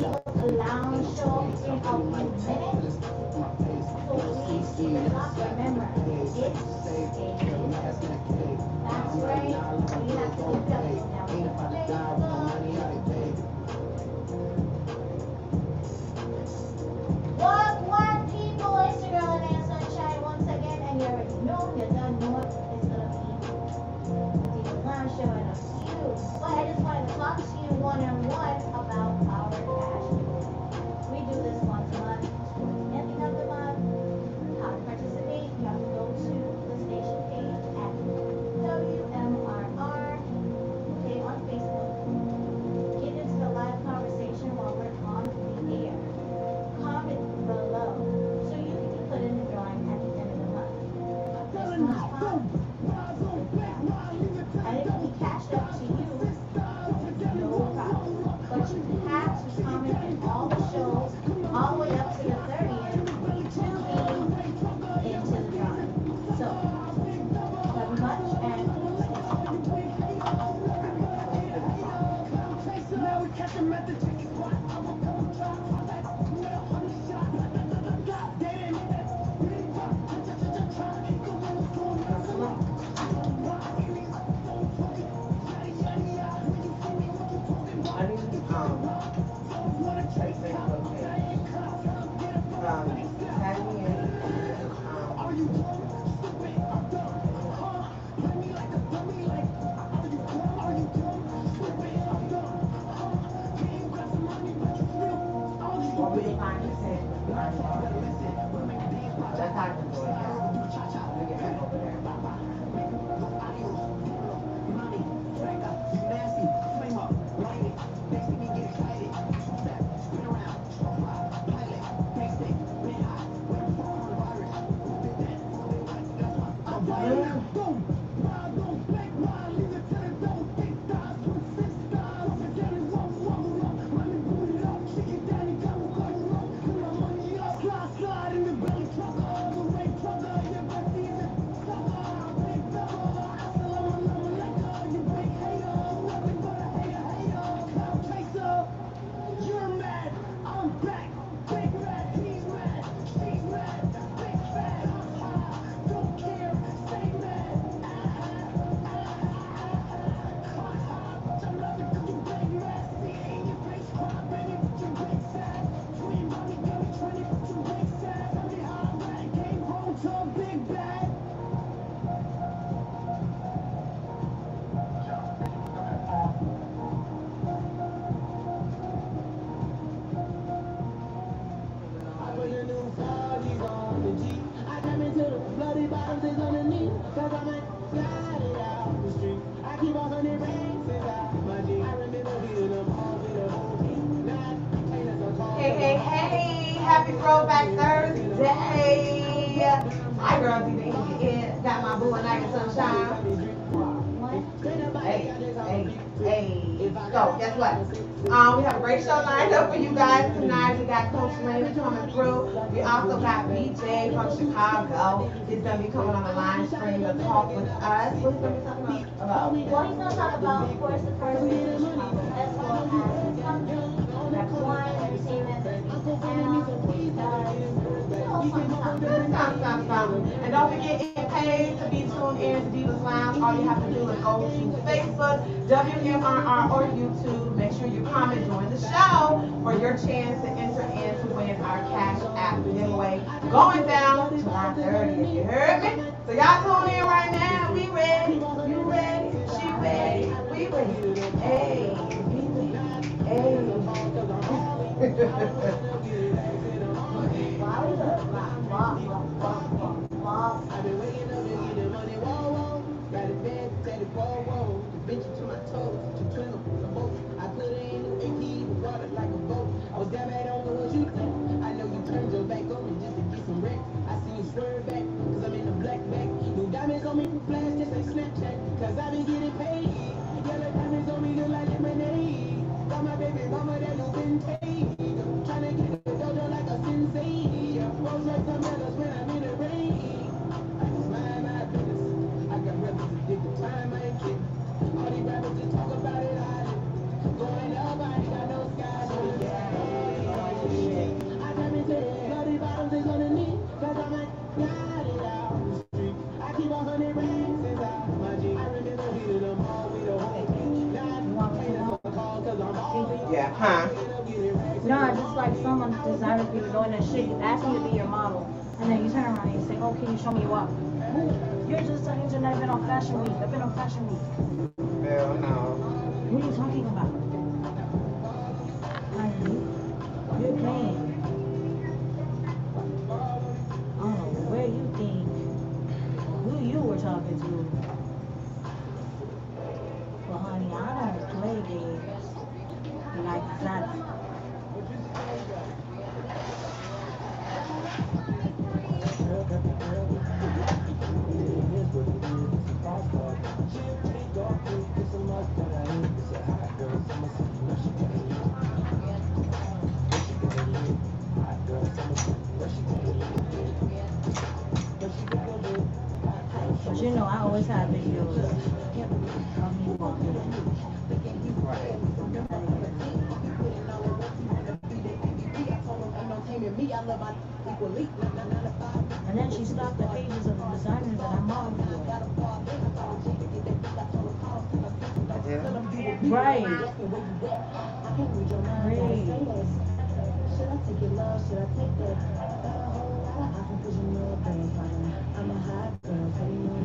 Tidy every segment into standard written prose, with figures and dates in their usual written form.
Divas Lounge show in a few minutes. So please keep it locked. Remember, it's a that's right. You have to keep up what people, it's your girl Anaiyah Sunshine once again, and you already know, you don't know it's gonna be the Lana show in a few. But I just wanted to talk to you one-on-one about our cash giveaway. We do this once a month, toward the ending of the month. How to participate, you have to go to the station page at WMRR, okay, on Facebook. Get into the live conversation while we're on the air. Comment below so you can be put in the drawing at the end of the month. This month's fun. And it will be cashed up to you, no problem. But you have to comment in all the shows all the way up to the 30th to be into the drawing. So, love you much and hey, happy Throwback Thursday. FlyGirlDiva got my boo Anaiyah Sunshine. Hey. So, guess what? We have a great show lined up for you guys tonight. We got Coach Lana coming through. We also got BJ from Chicago. He's going to be coming on the live stream to talk with us. What he's going to be talking about? well, he's going to talk about, of course, the first season of Chicago, as well as his company, That's One Entertainment, the Beats and Animals, and don't forget, get paid to be tuned in to Divas Lounge. All you have to do is go to Facebook, WMRR, or YouTube. Make sure you comment during the show for your chance to enter in to win our Cash App giveaway going down July 30th. You heard me? So y'all tune in right now. We ready. You ready? She ready. We ready. Hey, we ready. Hey. I've been waking up and getting money, whoa. Got a bed, said it, whoa. The bitch to my toes, to twinkle, the boat. I put her in the AP, water like a boat. I was down bad on what you think. I know you turned your back on me just to get some rent. I see you swerve back, cause I'm in the black bag. New diamonds on me for flash, just like Snapchat. Cause I been getting paid. Yellow diamonds on me look like lemonade. Got my baby mama that look vintage. Tryna get a dojo like a sensei. Rose like umbrellas when I'm in the rain. I just mind my business. I got brothers addicted, time I ain't kidding. All these rappers just talk about it, I live. Going up, I ain't got no sky. Huh? No, it's just like someone designer people doing that shit. You ask me to be your model, and then you turn around and you say, "Oh, can you show me what?" Who? You're just an engineer. I've been on Fashion Week. I've been on Fashion Week. Hell no. What are you talking about? Like, you're playing. I don't know where you think, who you were talking to. Well, honey, I don't play games like that. But you know, I always have videos of me walking. And then she stopped the pages of the designers that I modeled for. Right. Right. Should I take your love? Should I take that? I can put you know I'm a hot girl, so you know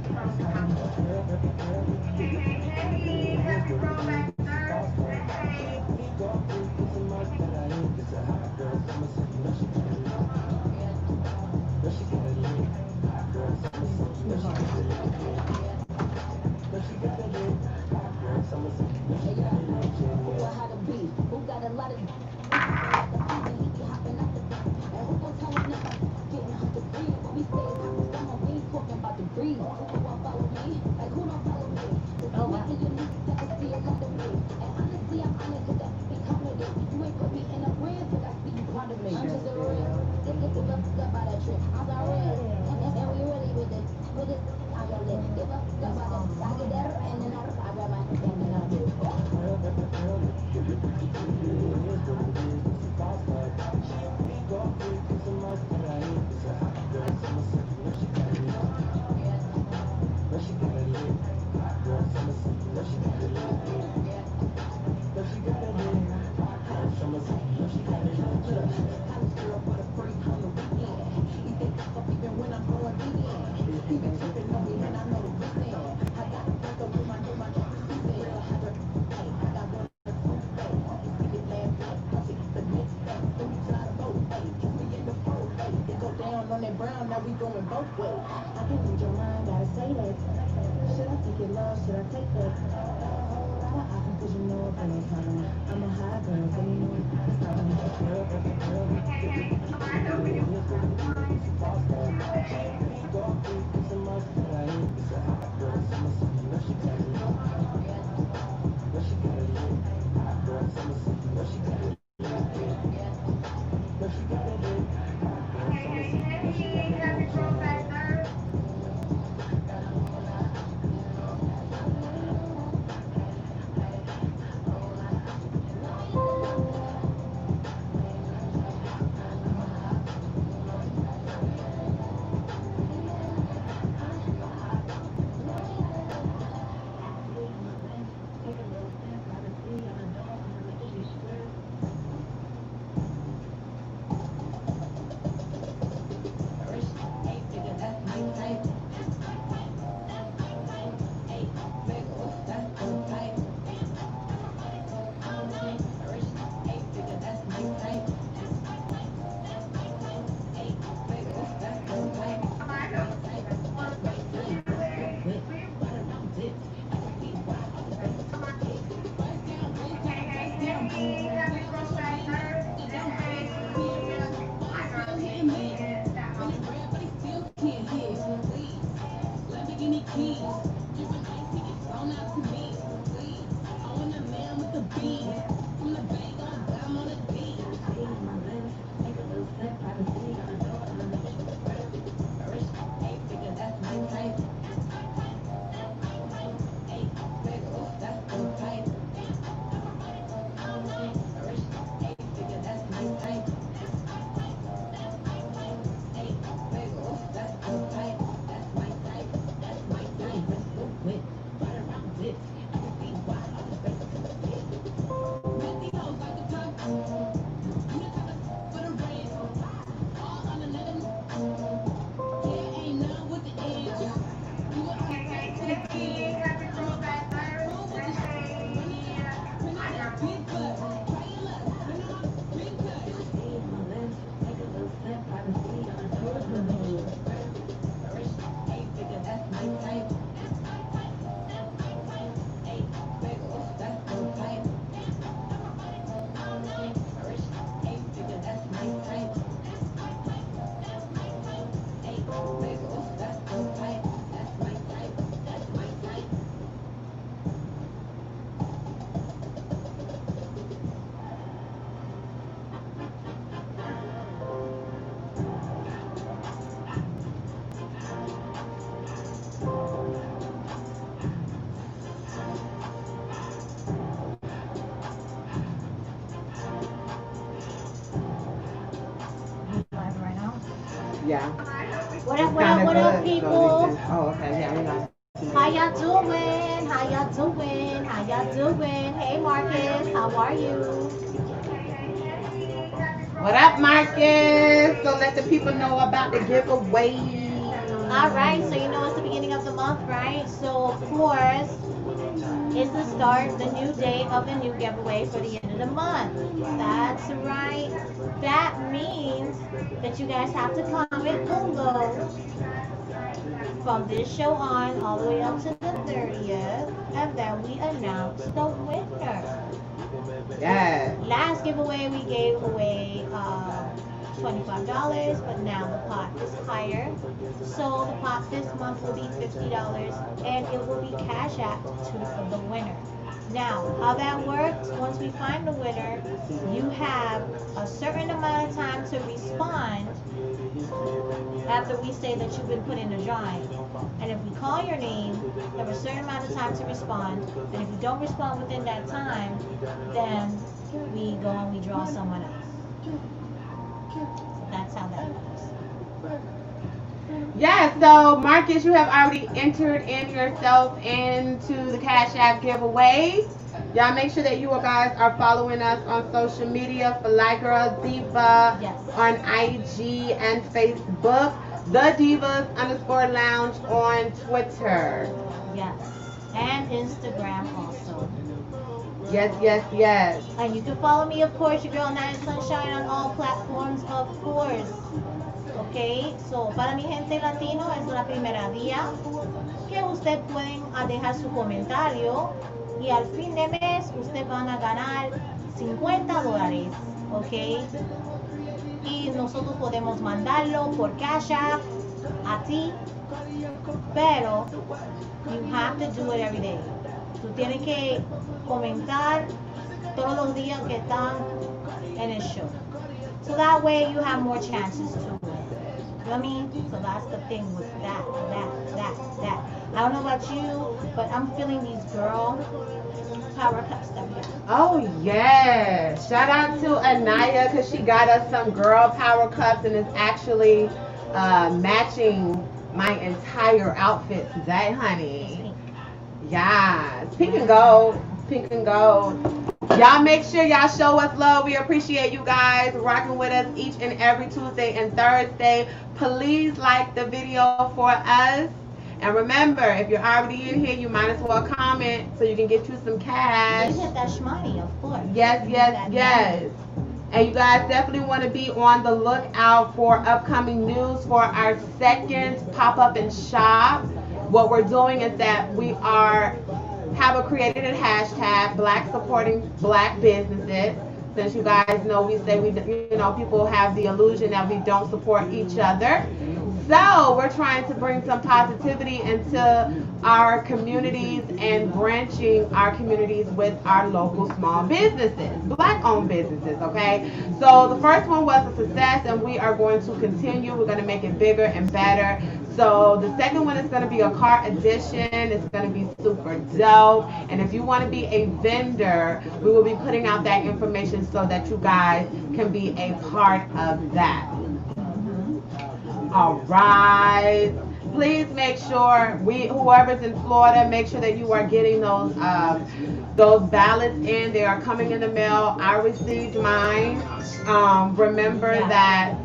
who got a lot of on that brown, now we going both ways. I can read your mind, gotta say that. Should I take your love? Should I take that? I can put you know if any time. I'm a high girl, so you know it's not Yeah. What up, It's what kind up, of what up, good. So people? listen. Oh, okay. Yeah, we got. How y'all doing? How y'all doing? How y'all doing? Hey, Marcus, how are you? What up, Marcus? So let the people know about the giveaway. All right, so you know it's the beginning of the month, right? So, of course, it's the start, the new day of the new giveaway for the end of the month. That's right. That means that you guys have to comment below from this show on all the way up to the 30th, and then we announce the winner. Yeah. Last giveaway we gave away $25, but now the pot is higher. So the pot this month will be $50, and it will be cash app to the winner. Now, how that works, once we find the winner, you have a certain amount of time to respond after we say that you've been put in a drawing. And if we call your name, you have a certain amount of time to respond. And if you don't respond within that time, then we go and we draw someone else. So that's how that works. Yeah, so Marcus, you have already entered in yourself into the Cash App giveaway. Y'all make sure that you guys are following us on social media for FlyGirlDiva Yes. on IG and Facebook. The Divas_Lounge on Twitter. Yes. And Instagram also. Yes, yes, yes. And you can follow me, of course, your girl Nine Sunshine on all platforms, of course. Ok, so para mi gente latino es la primera día que usted pueden dejar su comentario y al fin de mes usted van a ganar $50, ok, y nosotros podemos mandarlo por Cash App a ti, pero you have to do it every day. Tú tienes que comentar todos los días que están en el show, so that way you have more chances to win. You know what I mean? So that's the thing with that. I don't know about you, but I'm feeling these girl power cups that we have. Oh yeah! Shout out to Anaiyah because she got us some girl power cups and it's actually matching my entire outfit today, honey. Yes, pink and gold, pink and gold. Y'all make sure y'all show us love. We appreciate you guys rocking with us each and every Tuesday and Thursday. Please like the video for us. And remember, if you're already in here, you might as well comment so you can get you some cash. You get that shmoney, of course. Yes, yes, yes. And you guys definitely want to be on the lookout for upcoming news for our second pop-up and shop. What we're doing is that we have created a hashtag Black Supporting Black Businesses. Since you guys know we say people have the illusion that we don't support each other. So we're trying to bring some positivity into our communities and branching our communities with our local small businesses, black-owned businesses, okay? So the first one was a success and we are going to continue. We're going to make it bigger and better. So the second one is going to be a cart edition. It's going to be super dope. And if you want to be a vendor, we will be putting out that information so that you guys can be a part of that. All right. Please make sure whoever's in Florida, make sure that you are getting those ballots in. They are coming in the mail. I received mine. Remember that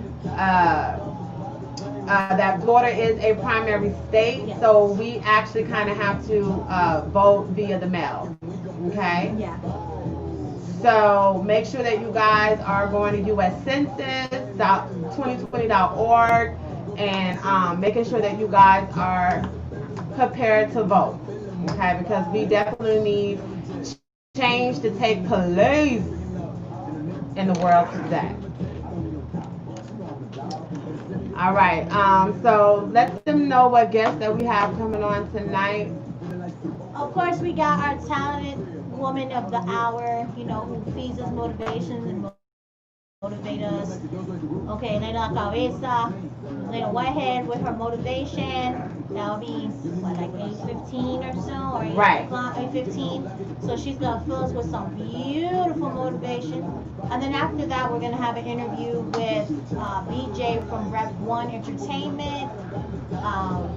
that Florida is a primary state, so we actually kind of have to vote via the mail. Okay. Yeah. So make sure that you guys are going to uscensus.2020.org and making sure that you guys are prepared to vote. Okay, because we definitely need change to take place in the world today. All right. So let them know what guests that we have coming on tonight. Of course, we got our talented woman of the hour, who feeds us motivation and motivate us. Okay, Lena Cabeza, Lena Whitehead with her motivation. That'll be what, like 8:15 or so, or 8 Right. o'clock, 8:15. So she's gonna fill us with some beautiful motivation. And then after that, we're gonna have an interview with BJ from Rep One Entertainment. Um,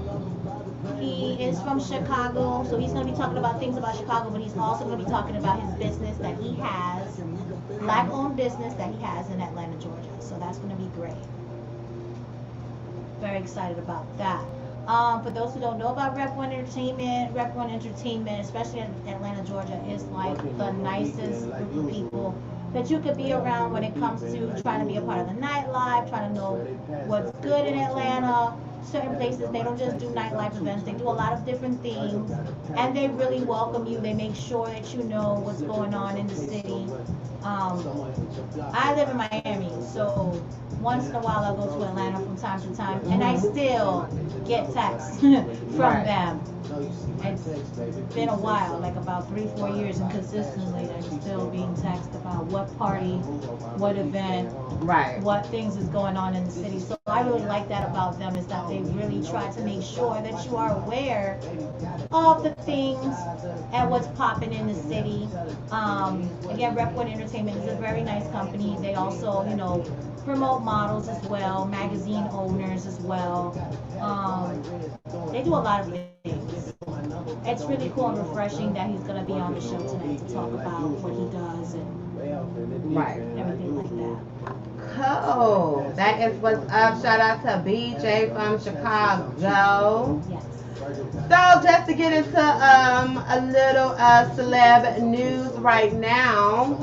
he is from Chicago, so he's going to be talking about things about Chicago, but he's also going to be talking about his business that he has, black-owned business that he has in Atlanta, Georgia. So that's going to be great. Very excited about that. For those who don't know about Rep One Entertainment, especially in Atlanta, Georgia, is like the nicest group of people that you could be around when it comes to trying to be a part of the nightlife, trying to know what's good in Atlanta. Certain places, they don't just do nightlife events, they do a lot of different things, and they really welcome you. They make sure that you know what's going on in the city. I live in Miami, so once in a while I go to Atlanta from time to time, and I still get texts from them. It's been a while, like about 3-4 years, and consistently I'm still being texted about what party, what event, Right. what things is going on in the city. So I really like that about them, is that they really try to make sure that you are aware of the things and what's popping in the city. Again, Rep One Entertainment is a very nice company. They also, promote models as well, magazine owners as well. They do a lot of things. It's really cool and refreshing that he's going to be on the show tonight to talk about what he does and Right. everything like that. Cool. That is what's up. Shout out to BJ from Chicago. Yes. So just to get into a little celeb news right now.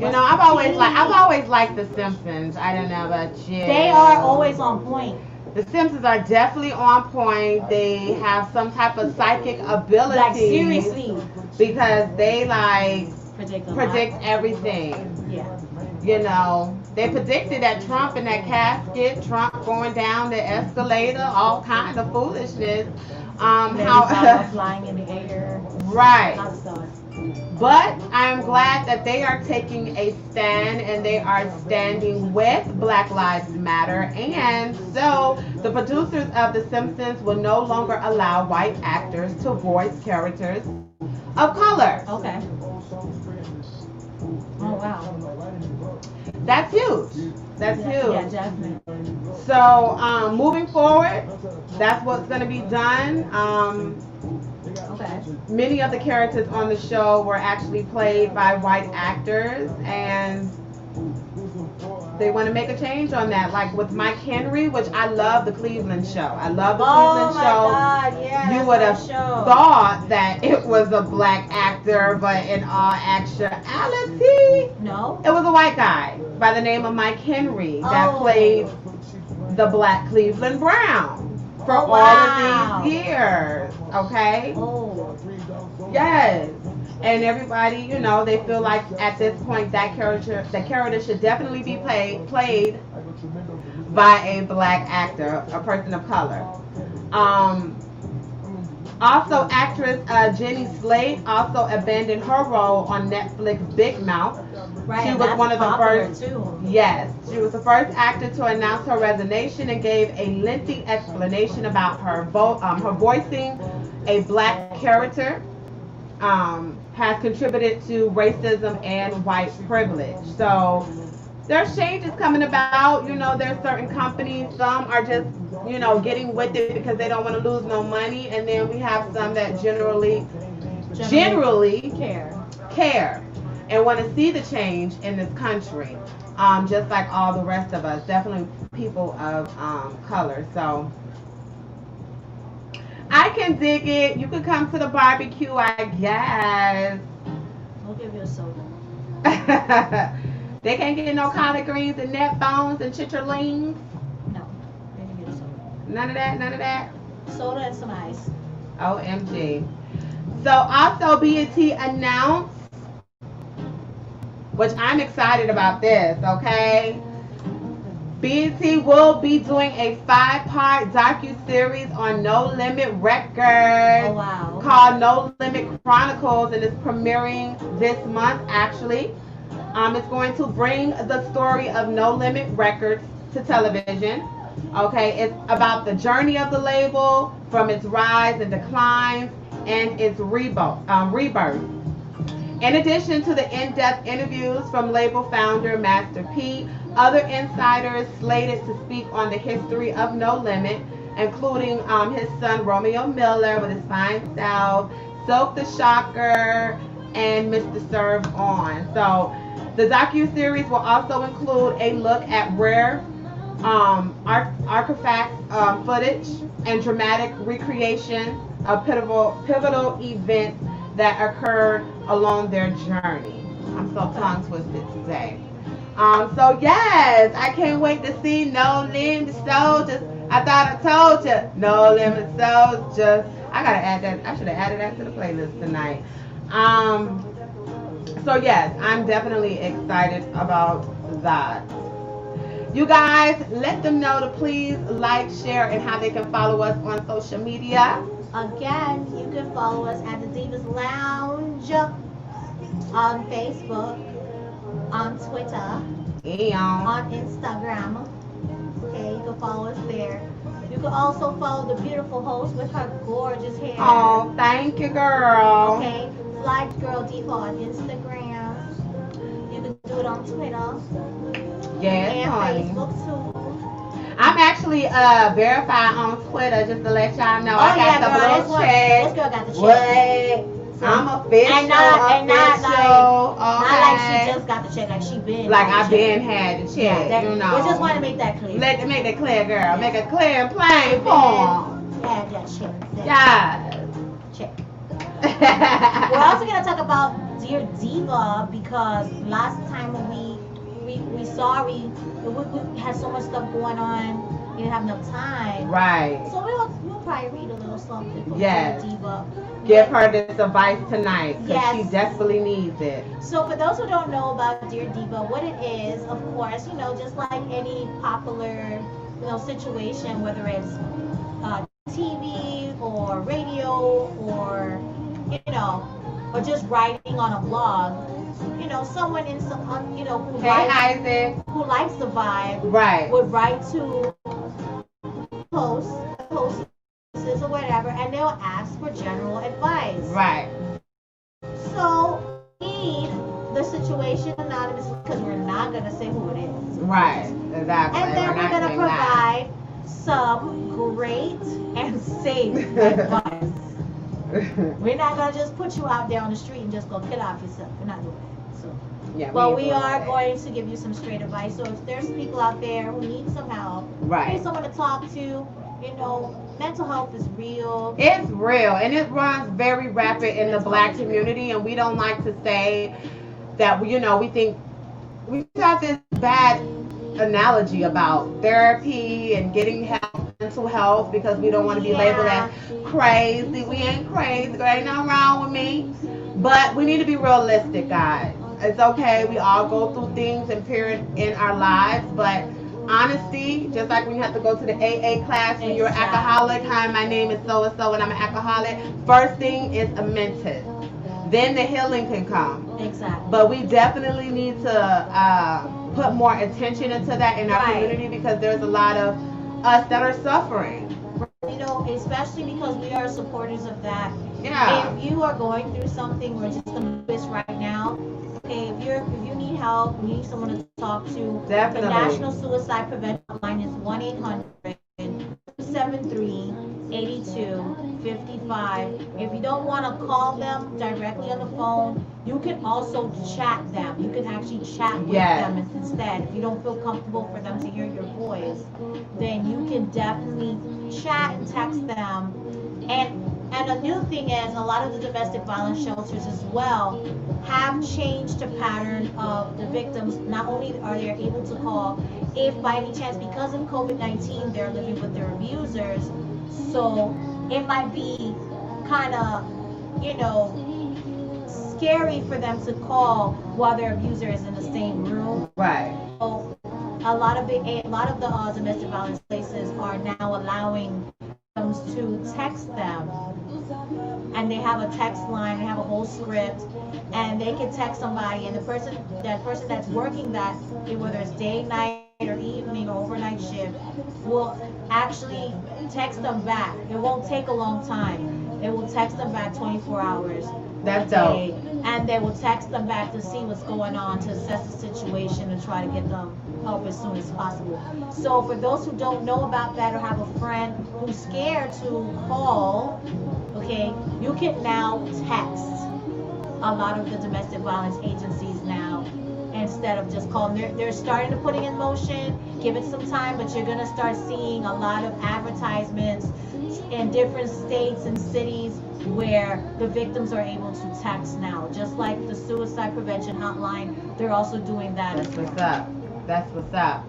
I've always liked The Simpsons. I don't know about you. They are always on point. The Simpsons are definitely on point. They have some type of psychic ability. Like, seriously. Because they Predict everything. Yeah. They predicted that Trump in that casket, Trump going down the escalator, all kind of foolishness. How flying in the air. Right. Hot stuff. But I'm glad that they are taking a stand and they are standing with Black Lives Matter. And so the producers of The Simpsons will no longer allow white actors to voice characters of color. Okay. Oh, wow. That's huge. That's huge. Yeah, definitely. So moving forward, that's what's going to be done. Okay. Many of the characters on the show were actually played by white actors, and they want to make a change on that. Like with Mike Henry, which I love the Cleveland show. I love the Cleveland show. Oh my God, yeah. You would have thought that it was a black actor, but in all actuality, No. it was a white guy by the name of Mike Henry that played the black Cleveland Brown for all of these years. Okay? Oh. Yes. And everybody, they feel like at this point the character should definitely be played by a black actor, a person of color. Also, actress Jenny Slate also abandoned her role on Netflix Big Mouth. Right, She was one of the first. Too. Yes, she was the first actor to announce her resignation and gave a lengthy explanation about her voicing a black character. Has contributed to racism and white privilege. So there's changes coming about. There's certain companies, some are just, getting with it because they don't want to lose no money. And then we have some that generally care and want to see the change in this country. Just like all the rest of us, definitely people of color. So I can dig it. You could come to the barbecue, I guess. We'll give you a soda. They can't get no collard greens and net bones and chitterlings. No. They can get a soda. None of that. Soda and some ice. OMG. So also BET announced, which I'm excited about this, okay? BET will be doing a 5-part docu-series on No Limit Records wow. called No Limit Chronicles, and it's premiering this month, actually. It's going to bring the story of No Limit Records to television. Okay, it's about the journey of the label from its rise and declines and its rebirth. In addition to the in-depth interviews from label founder Master P, other insiders slated to speak on the history of No Limit, including his son Romeo Miller with his fine style, Silk the Shocker, and Mr. Serve On. So the docu-series will also include a look at rare artifact footage and dramatic recreation of pivotal events that occurred along their journey. I'm so tongue twisted today. So yes, I can't wait to see No Limit Soldiers. I thought I told you, No Limit Soldiers. I gotta add that. I should have added that to the playlist tonight. So yes, I'm definitely excited about that. You guys, let them know to please like, share, and how they can follow us on social media. Again, you can follow us at the Divas Lounge on Facebook, on Twitter, on Instagram. Okay, you can follow us there. You can also follow the beautiful host with her gorgeous hair. Oh, thank you, girl. Okay, FlyGirlDiva on Instagram. You can do it on Twitter. Yes, And honey. Facebook too. I'm actually verified on Twitter just to let y'all know. I got the blue This check. girl got the check. What? I'm official. And not like she Okay. just got the check, like she been. Like got I've the been check. had the Yeah, check, that, you know. we just want to make that clear. Make it clear, girl. Make it clear and plain Been form. had that check. Yes. Check. We're also gonna talk about Dear Diva because last time when we saw we had so much stuff going on, we didn't have enough time. Right. So we'll probably read a little something from Yes. Dear Diva. Give her this advice tonight because Yes. she desperately needs it. So for those who don't know about Dear Diva, what it is, of course, just like any popular, situation, whether it's TV or radio or, or just writing on a blog, someone in some, Hey, who likes the vibe, Isaac. Right. would write to hostesses or whatever, and they'll ask for general advice. Right. So, read the situation anonymous because we're not going to say who it is. Right. Exactly. And then we're going to provide some great and safe advice. We're not going to just put you out there on the street and just go kill off yourself. We're not doing that. So, Yeah, but we are going to give you some straight advice. So if there's people out there who need some help, Right. need someone to talk to, mental health is real. It's real, and it runs very rapid in the Black community, and we don't like to say that, we think we have this bad analogy about therapy and getting help, mental health, because we don't want to be labeled as crazy. We ain't crazy. There ain't nothing wrong with me. But we need to be realistic, guys. It's okay. We all go through things and period in our lives, but honesty, just like when you have to go to the AA class when you're an alcoholic. Hi, my name is so-and-so and I'm an alcoholic. First thing is a mental. Then the healing can come. Exactly. But we definitely need to put more attention into that in our community because there's a lot of us that are suffering. Especially because we are supporters of that. Yeah. If you are going through something or just a this right now, okay, if you need help, you need someone to talk to. Definitely. The National Suicide Prevention Line is 1-800-273-8255. If you don't want to call them directly on the phone, you can also chat them. You can actually chat with them instead. If you don't feel comfortable for them to hear your voice, then you can definitely chat and text them. And a new thing is, a lot of the domestic violence shelters as well have changed the pattern of the victims. Not only are they able to call if by any chance, because of COVID-19, they're living with their abusers, so it might be kind of, scary for them to call while their abuser is in the same room. Right. So a lot of the domestic violence places are now allowing them victims to text them, and they have a text line, they have a whole script, and they can text somebody, and that person that's working that, whether it's day, night, or evening or overnight shift, will actually text them back. It won't take a long time. It will text them back 24 hours. That's a day, dope. and they will text them back to see what's going on, to assess the situation and try to get them help as soon as possible. So for those who don't know about that or have a friend who's scared to call, okay, you can now text a lot of the domestic violence agencies now instead of just calling. They're starting to put it in motion. Give it some time, but you're gonna start seeing a lot of advertisements in different states and cities where the victims are able to text now. Just like the suicide prevention hotline, they're also doing that as well. What's up? That's what's up.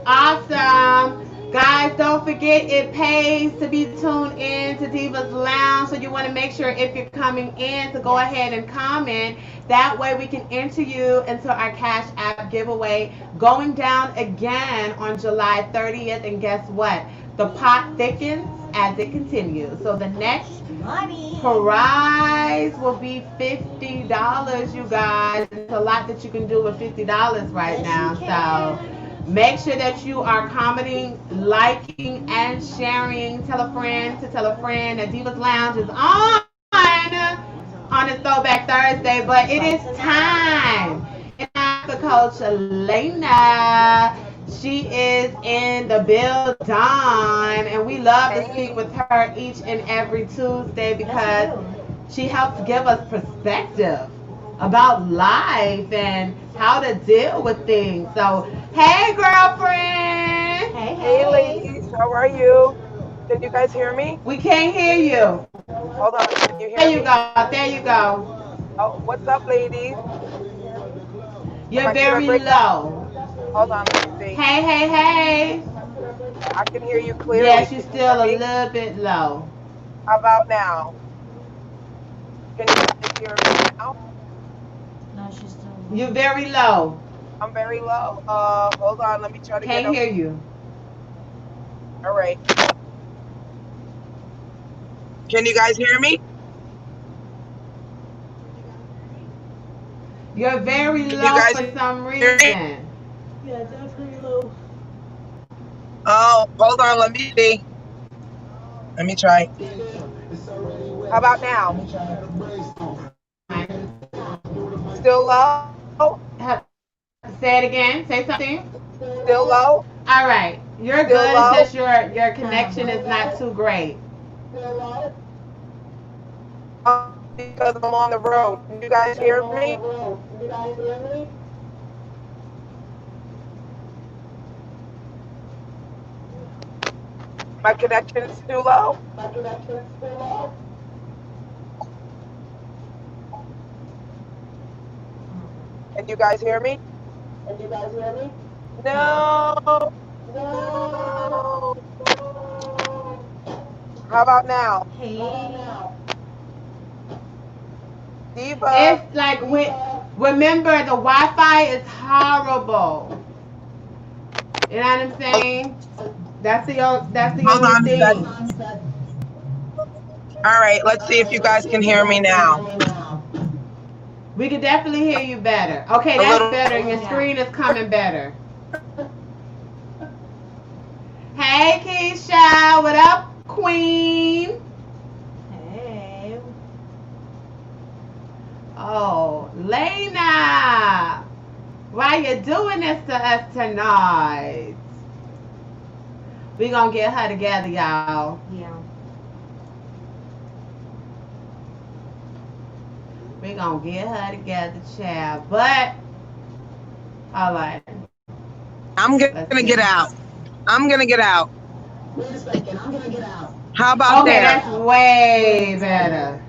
Awesome. Guys, don't forget it pays to be tuned in to Divas Lounge. So you want to make sure if you're coming in to go ahead and comment. That way we can enter you into our Cash App giveaway going down again on July 30th. And guess what? The pot thickens as it continues. So the next prize will be $50, you guys. It's a lot that you can do with $50 right now. So make sure that you are commenting, liking, and sharing. Tell a friend to tell a friend that Divas Lounge is on a Throwback Thursday. But it is time. It's time for Coach Lana. She is in the building, and we love to speak with her each and every Tuesday because she helps give us perspective about life and how to deal with things. So, hey, girlfriend. Hey, ladies. How are you? Can you guys hear me? We can't hear you. Hold on. Can you hear There me? you go. There you go. Oh, what's up, ladies? You're very low. Hold on. Let me see. Hey, hey, hey. I can hear you clearly. Yes, you're still a little bit low. How about now? Can you guys hear me now? No, she's still. You're very low. I'm very low. Hold on. Let me try to Can't hear you. All right. Can you guys hear me? You're very low for some reason. Yeah, definitely low. Oh, hold on. Let me see. Let me try. How about now? Still low? Say it again. Say something. Still low? All right. You're Still good. low? It's just your connection is not too great. Because I'm on the road. Can you guys hear me? My connection is too low? Can you guys hear me? No. How about now? Hey. Diva. It's like remember the Wi-Fi is horrible. You know what I'm saying? That's the only thing. All right, let's see if you guys can hear me now. We can definitely hear you better. Okay, that's better. And your screen is coming better. Hey, Keisha. What up, Queen? Hey. Oh, Lana. Why you doing this to us tonight? We gonna get her together, y'all. Yeah. We gonna get her together, child. But, all right. I'm gonna get out. I'm gonna get out. Wait a second, I'm gonna get out. How about Okay, there? that's way better.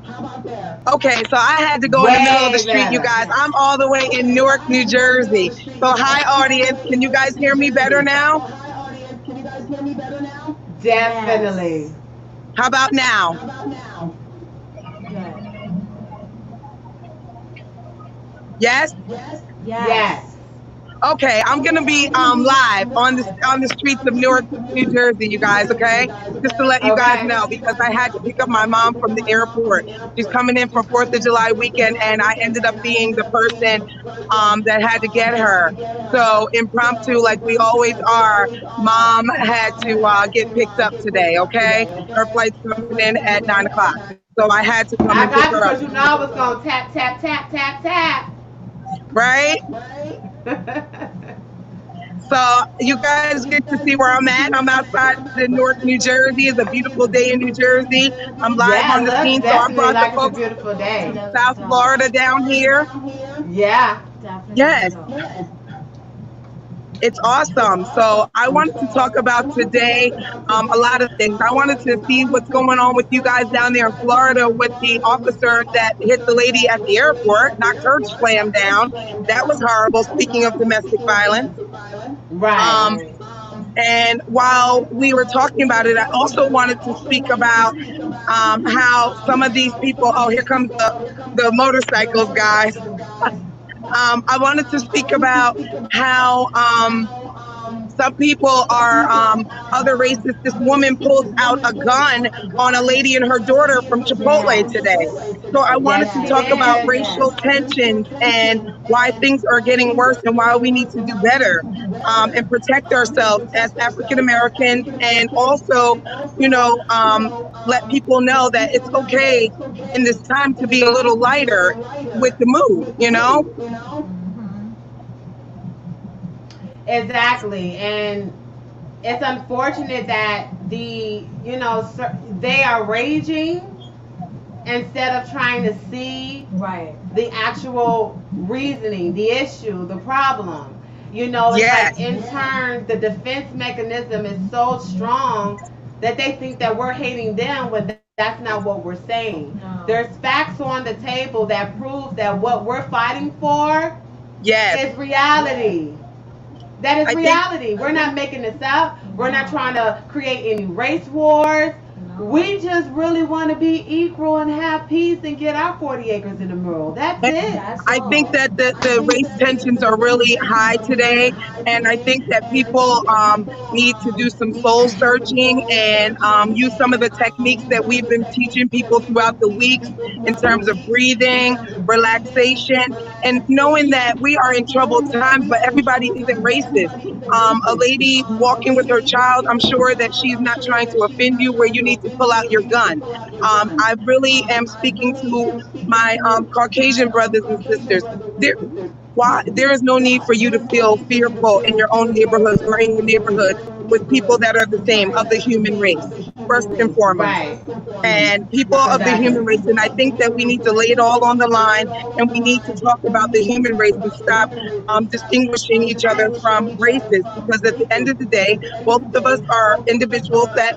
How about there? Okay, so I had to go in the middle of the street, you guys. I'm all the way in Newark, New Jersey. So hi, audience. Can you guys hear me better now? Hi, audience. Can you guys hear me better now? Definitely. Yes. How about now? How about now? Good. Yes? Yes? Yes. Yes. Okay, I'm gonna be live on the streets of Newark, New Jersey, you guys. Okay, just to let you guys Okay. know because I had to pick up my mom from the airport. She's coming in for Fourth of July weekend, and I ended up being the person that had to get her. So impromptu, like we always are. Mom had to get picked up today. Okay, her flight's coming in at 9 o'clock, so I had to come and I pick got her you up. because you know I was going to tap, tap, tap, tap, tap. Right. So you guys get to see where I'm at. I'm outside of Newark, New Jersey. It's a beautiful day in New Jersey. I'm live on Yeah, the it scene, looks so I definitely brought the like it's a folks beautiful It day. from looks South dope. Florida down here. Yeah. Definitely Yes, dope. it's awesome. So I wanted to talk about today a lot of things. I wanted to see what's going on with you guys down there in Florida with the officer that hit the lady at the airport, knocked her slam down. That was horrible. Speaking of domestic violence. Right. Um, Right. and while we were talking about it, I also wanted to speak about how some of these people, oh, here comes the motorcycles, guys. I wanted to speak about how some people are other races. This woman pulled out a gun on a lady and her daughter from Chipotle Yes. today. So I wanted Yes, to she talk about did. racial tensions and why things are getting worse and why we need to do better and protect ourselves as African Americans, and also, you know, let people know that it's okay in this time to be a little lighter with the mood. You know? Mm-hmm. Exactly. And it's unfortunate that they are raging instead of trying to see Right. the actual reasoning, the issue, the problem. It's like Yes. in turn, the defense mechanism is so strong that they think that we're hating them when that's not what we're saying. There's No. facts on the table that proves that what we're fighting for Yes. is reality. That is I think reality. We're not making this up. We're not No. trying to create any race wars. No. We just really want to be equal and have peace and get our 40 acres in the world. That's it. That's I think all. that the race tensions are really high today, and I think that people need to do some soul searching and use some of the techniques that we've been teaching people throughout the weeks in terms of breathing, relaxation, and knowing that we are in troubled times, but everybody isn't racist. A lady walking with her child, I'm sure that she's not trying to offend you where you need to pull out your gun. I really am speaking to my Caucasian brothers and sisters. There, why there is no need for you to feel fearful in your own neighborhoods or in your neighborhood with people that are the same of the human race, first and foremost. Right. And people of the Exactly. human race. And I think that we need to lay it all on the line, and we need to talk about the human race and stop distinguishing each other from races, because at the end of the day, both of us are individuals that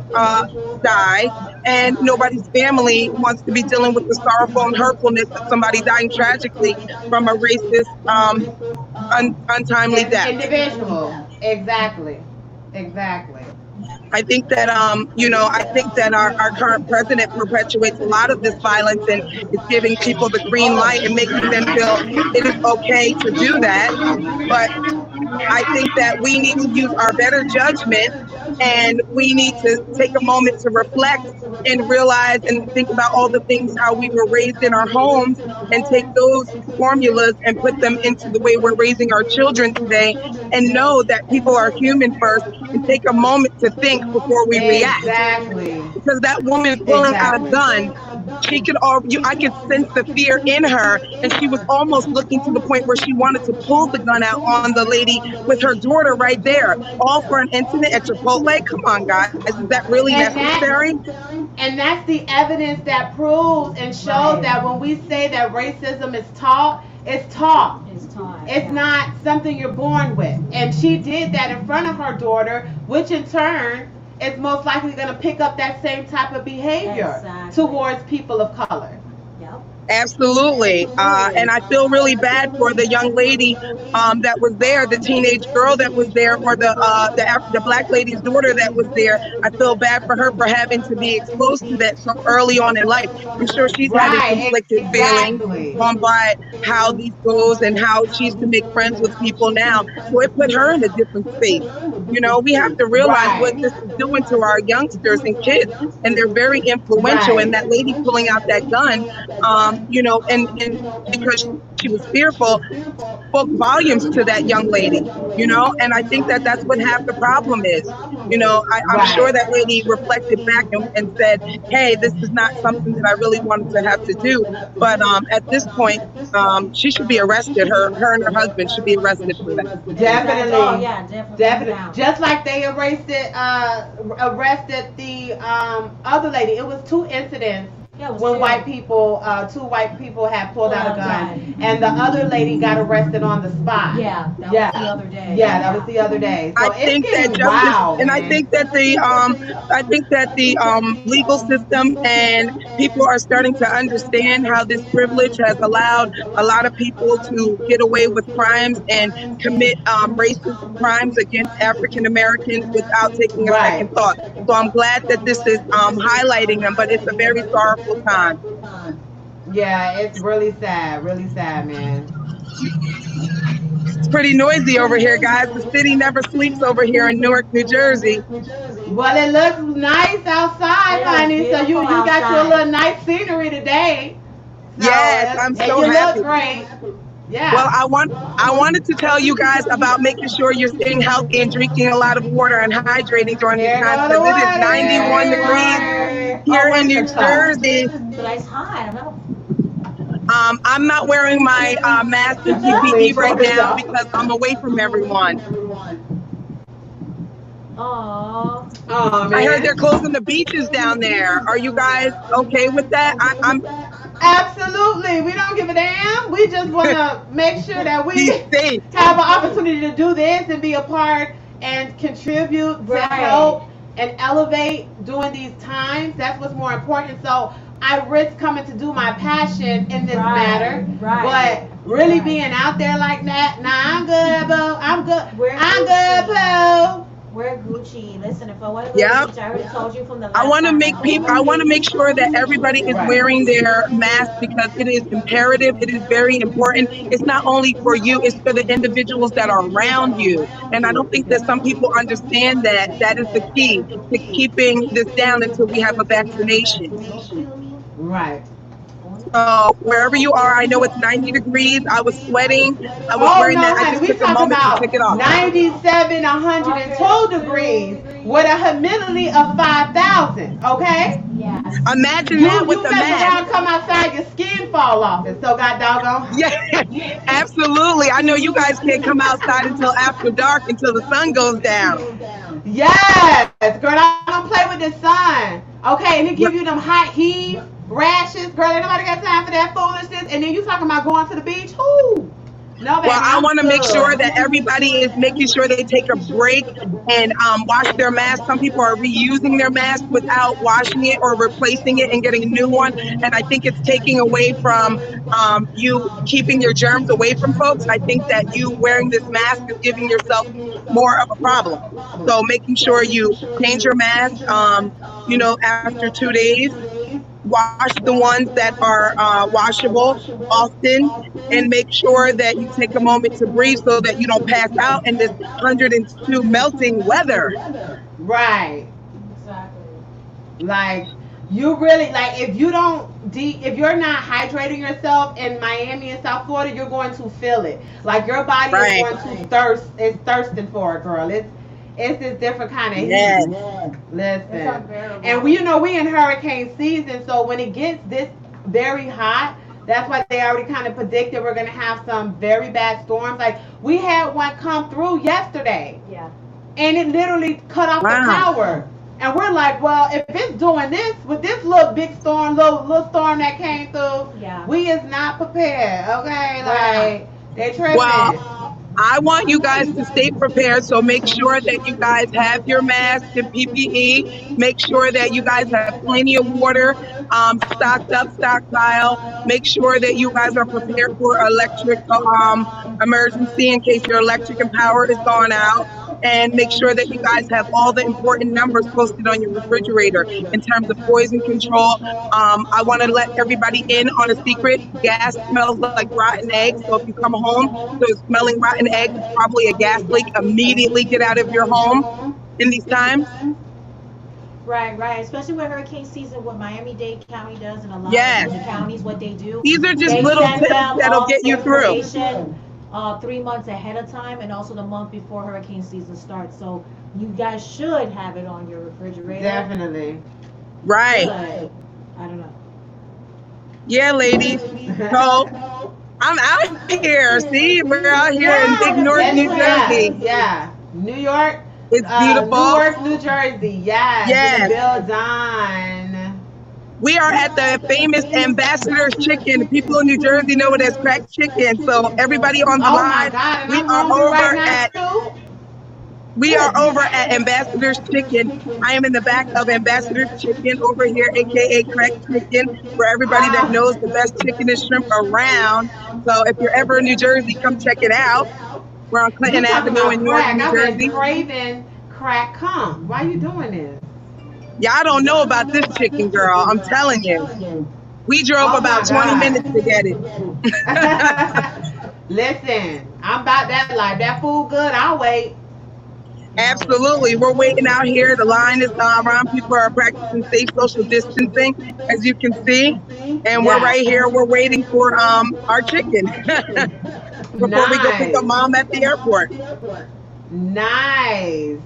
die, and nobody's family wants to be dealing with the sorrowful and hurtfulness of somebody dying tragically from a racist, untimely death. Individual. Exactly. Exactly. I think that I think that our current president perpetuates a lot of this violence and is giving people the green light and making them feel it is okay to do that. But I think that we need to use our better judgment, and we need to take a moment to reflect and realize and think about all the things how we were raised in our homes, and take those formulas and put them into the way we're raising our children today, and know that people are human first, and take a moment to think before we react. Exactly. Because that woman pulling out a Exactly. gun, she could all you I could sense the fear in her, and she was almost looking to the point where she wanted to pull the gun out on the lady with her daughter right there, all for an incident at Chipotle. Come on, guys, is that really And necessary? that's the evidence that proves and shows Right. that when we say that racism is taught, it's taught. It's time. It's not something you're born with. And she did that in front of her daughter, which in turn is most likely going to pick up that same type of behavior Exactly. towards people of color. Yep. Absolutely. And I feel really bad for the young lady that was there, the teenage girl that was there, or the black lady's daughter that was there. I feel bad for her for having to be exposed to that so early on in life. I'm sure she's having Right, conflicted feelings exactly. by how these goes and how she used to make friends with people now. So it put her in a different space. You know, we have to realize what Right. this is doing to our youngsters and kids, and they're very influential. And Right. that lady pulling out that gun, you know, and because she was fearful, spoke volumes to that young lady, you know, and I think that that's what half the problem is. You know, I'm sure that lady reflected back and said, hey, this is not something that I really wanted to have to do. But at this point, she should be arrested. Her and her husband should be arrested for that. Definitely. Oh yeah, definitely. Definitely. Just like they arrested the other lady. It was two incidents Yeah, it was when two. two white people had pulled out a gun, and the other lady got arrested on the spot. Yeah, that Yeah. was the other day. Yeah, that was the other day. So I it's think that getting justice, wild, and man. I think that the legal system and people are starting to understand how this privilege has allowed a lot of people to get away with crimes and commit racist crimes against African Americans without taking a Right. second thought. So I'm glad that this is highlighting them, but it's a very sorrowful time. Yeah, it's really sad, man. It's pretty noisy over here, guys. The city never sleeps over here in Newark, New Jersey. Well, it looks nice outside, Yeah, honey. it's So you beautiful got your outside. little nice scenery today. So, Yes, I'm so and you happy. look great. Yeah. Well, I wanted to tell you guys about making sure you're staying healthy and drinking a lot of water and hydrating during these Here times go the because it is water. 91 degrees here in where's New the cup? Jersey. But it's hot. I know. I'm not wearing my mask and PPE right now because I'm away from everyone. Oh. Oh, man. I heard they're closing the beaches down there. Are you guys okay with that? I'm Absolutely. We don't give a damn. We just want to make sure that we be safe. have an opportunity to do this and be a part and contribute to Right. help and elevate during these times. That's what's more important. So I risk coming to do my passion in this matter. Right. But really being out there like that, nah, I'm good, boo. I'm good. We're I'm good, boo. We're Gucci. Listen, if I want to Yep. Gucci, I already told you from the last I want to time. make sure that everybody is Right. wearing their mask because it is imperative. It is very important. It's not only for you, it's for the individuals that are around you. And I don't think that some people understand that that is the key to keeping this down until we have a vaccination. Right. So wherever you are, I know it's 90 degrees. I was sweating. I was Oh wearing no, that. I honey, just we took a talking moment to about take it off. 97, 102 degrees with a humidity of 5,000. Okay. Yeah. Imagine You that with the mess mask. around, come outside, your skin fall off. It's so god doggone. Yeah, absolutely. I know you guys can't come outside until after dark, until the sun goes down. Yes, girl, I don't play with the sun. Okay, and it give you them hot heat rashes, girl. Ain't nobody got time for that foolishness. And then you talking about going to the beach? Who? No, baby, Well, I I'm want to make good. sure that everybody is making sure they take a break and wash their mask. Some people are reusing their mask without washing it or replacing it and getting a new one. And I think it's taking away from you keeping your germs away from folks. I think that you wearing this mask is giving yourself more of a problem. So making sure you change your mask, you know, after 2 days. Wash the ones that are washable often, and make sure that you take a moment to breathe so that you don't pass out in this 102 melting weather. Right. Exactly. Like you really like if you don't if you're not hydrating yourself in Miami and South Florida, you're going to feel it. Like your body Right. is going to thirst. It's thirsting for it, girl. It's this different kind of heat. Yes. Listen, It's unbearable. and we we in hurricane season, so when it gets this very hot, that's why they already kind of predicted we're gonna have some very bad storms. Like we had one come through yesterday, Yeah. and it literally cut off the Wow. power. And we're like, well, if it's doing this with this little big storm, little storm that came through, Yeah. we is not prepared. Okay, Right. like they tripping. Well, I want you guys to stay prepared. So make sure that you guys have your mask and PPE. Make sure that you guys have plenty of water, stocked up, stockpile. Make sure that you guys are prepared for electric emergency in case your electric and power is gone out. And make sure that you guys have all the important numbers posted on your refrigerator in terms of poison control. I want to let everybody in on a secret. Gas smells like rotten eggs. So if you come home to smelling rotten eggs, it's probably a gas leak. Immediately get out of your home in these times. Right, right. Especially with hurricane season, what Miami-Dade County does, and a lot Yes. of the counties, what they do. These are just They little send tips them that'll all get you through. information 3 months ahead of time, and also the month before hurricane season starts. So you guys should have it on your refrigerator. Definitely. Right. But, I don't know. Yeah, ladies. So I'm out here. See, we're out here in Big North, New Jersey. Yeah. New York. It's beautiful. Newark, New Jersey. Yes. Yes. Bill Don. We are at the famous Ambassador's Chicken. People in New Jersey know it as cracked chicken. So everybody on the Oh my line, God. And we I'm are hungry over right now at too. Ambassador's Chicken. I am in the back of Ambassador's Chicken over here, aka Cracked Chicken, for everybody that knows the best chicken and shrimp around. So if you're ever in New Jersey, come check it out. We're on You Clinton talking Avenue about in Newark, crack. New I've been Jersey. craving crack cum. Why you doing this? Y'all don't know about this chicken, girl. I'm telling you. We drove Oh about my 20 God. minutes to get it. Listen, I'm about that life. That food good, I'll wait. Absolutely. We're waiting out here. The line is around. People are practicing safe social distancing, as you can see. And we're right here. We're waiting for our chicken before we go pick up mom at the airport. Nice.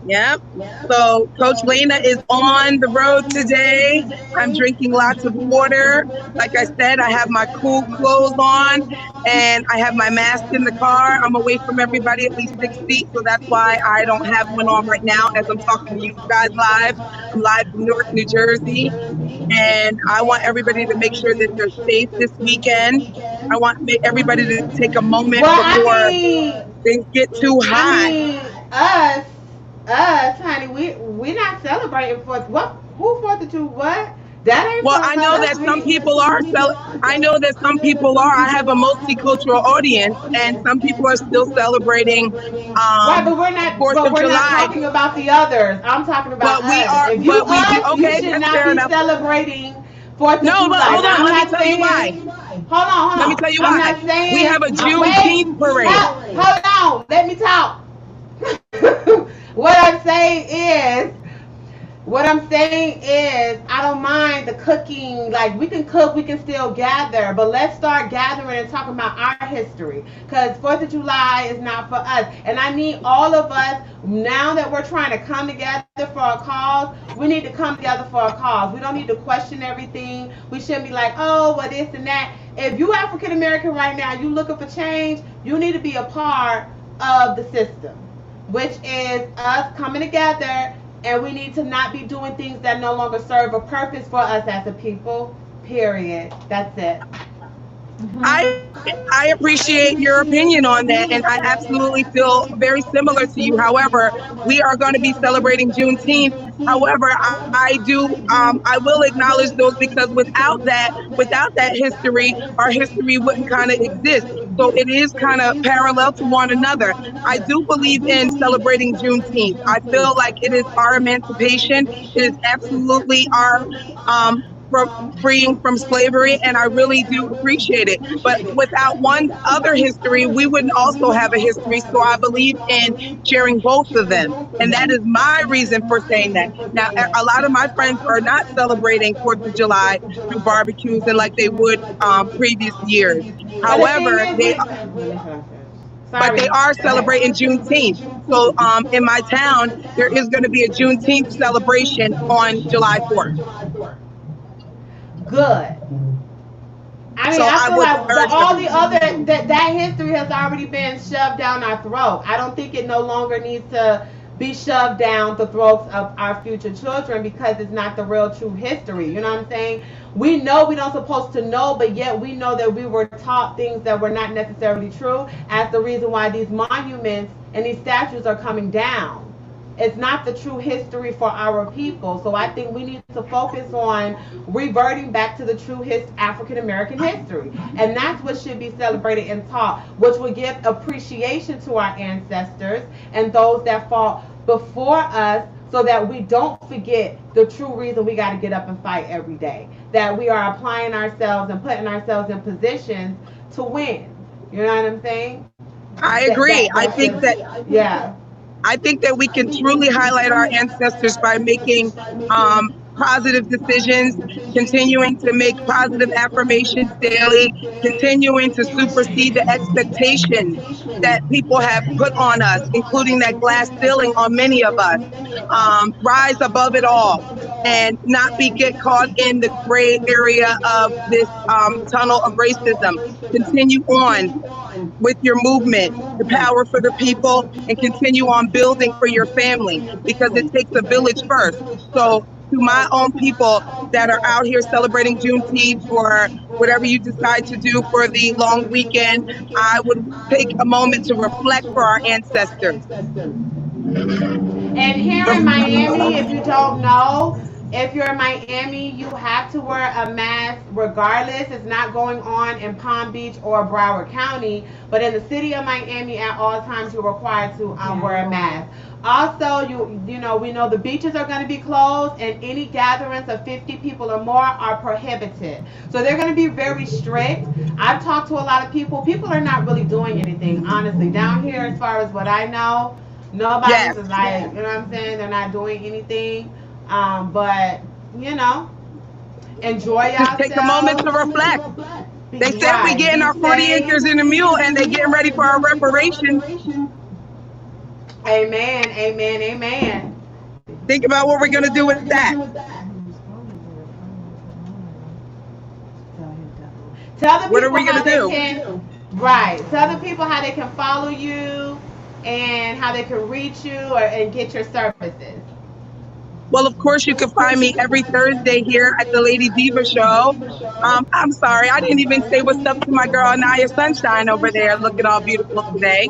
Yep. So Coach Lana is on the road today. I'm drinking lots of water. Like I said, I have my cool clothes on and I have my mask in the car. I'm away from everybody at least 6 feet. So that's why I don't have one on right now as I'm talking to you guys live. I'm live from Newark, New Jersey. And I want everybody to make sure that they're safe this weekend. I want everybody to take a moment before things get too hot. Us, honey, we not celebrating Fourth. What? Who 4th of July? What? That ain't. Well, I know that some people are. I know that some people are. I have a multicultural audience, and some people are still celebrating. Right, but we're not. 4th But of we're July. not talking about the others. I'm talking about But we us. are. If you But we do. you Okay, should that's not fair be enough. celebrating 4th of July. No, but hold on. Now, Let me tell you why. Hold on. Let me tell you I'm why. not saying. We have a Juneteenth parade. Hold on. Let me talk. What I'm saying is, I don't mind the cooking. Like, we can cook, we can still gather, but let's start gathering and talking about our history. Because 4th of July is not for us. And I need all of us, now that we're trying to come together for a cause, we need to come together for a cause. We don't need to question everything. We shouldn't be like, oh, well, this and that. If you African American right now, you looking for change, you need to be a part of the system, which is us coming together. And we need to not be doing things that no longer serve a purpose for us as a people. Period. That's it. I appreciate your opinion on that, and I absolutely feel very similar to you. However, we are going to be celebrating Juneteenth. However, I will acknowledge those because without that history, our history wouldn't kind of exist. So it is kind of parallel to one another. I do believe in celebrating Juneteenth. I feel like it is our emancipation. It is absolutely our freeing from slavery, and I really do appreciate it. But without one other history, we wouldn't also have a history. So I believe in sharing both of them, and that is my reason for saying that. Now, a lot of my friends are not celebrating 4th of July through barbecues and like they would previous years. However, they are celebrating Juneteenth. So in my town, there is going to be a Juneteenth celebration on July 4th. Good. I mean, I feel like all the other that history has already been shoved down our throat. I don't think it no longer needs to be shoved down the throats of our future children because it's not the real true history. You know what I'm saying? We know we don't supposed to know, but yet we know that we were taught things that were not necessarily true as the reason why these monuments and these statues are coming down. It's not the true history for our people. So I think we need to focus on reverting back to the true African American history. And that's what should be celebrated and taught, which will give appreciation to our ancestors and those that fought before us, so that we don't forget the true reason we got to get up and fight every day. That we are applying ourselves and putting ourselves in positions to win. You know what I'm saying? I agree. I think that yeah. I think that we can truly highlight our ancestors by making positive decisions, continuing to make positive affirmations daily, continuing to supersede the expectations that people have put on us, including that glass ceiling on many of us. Rise above it all and not get caught in the gray area of this tunnel of racism. Continue on with your movement, the power for the people, and continue on building for your family, because it takes a village first. So to my own people that are out here celebrating Juneteenth or whatever you decide to do for the long weekend, I would take a moment to reflect for our ancestors. And here in Miami, if you don't know, if you're in Miami, you have to wear a mask regardless. It's not going on in Palm Beach or Broward County, but in the city of Miami, at all times you're required to wear a mask. Also, you know, we know the beaches are going to be closed, and any gatherings of 50 people or more are prohibited. So they're going to be very strict. I've talked to a lot of people. People are not really doing anything, honestly. Down here, as far as what I know, nobody's like, you know what I'm saying? They're not doing anything. But, you know, enjoy yourself. Just take a moment to reflect. They said we getting our 40 acres in a mule, and they getting ready for our reparations. Amen, amen, amen. Think about what we're going to do with that. Tell the people what are we going to do? Tell the people how they can follow you and how they can reach you and get your services. Well, of course, you can find me every Thursday here at the Lady Diva Show. I'm sorry, I didn't even say what's up to my girl Anaiyah Sunshine over there, looking all beautiful today.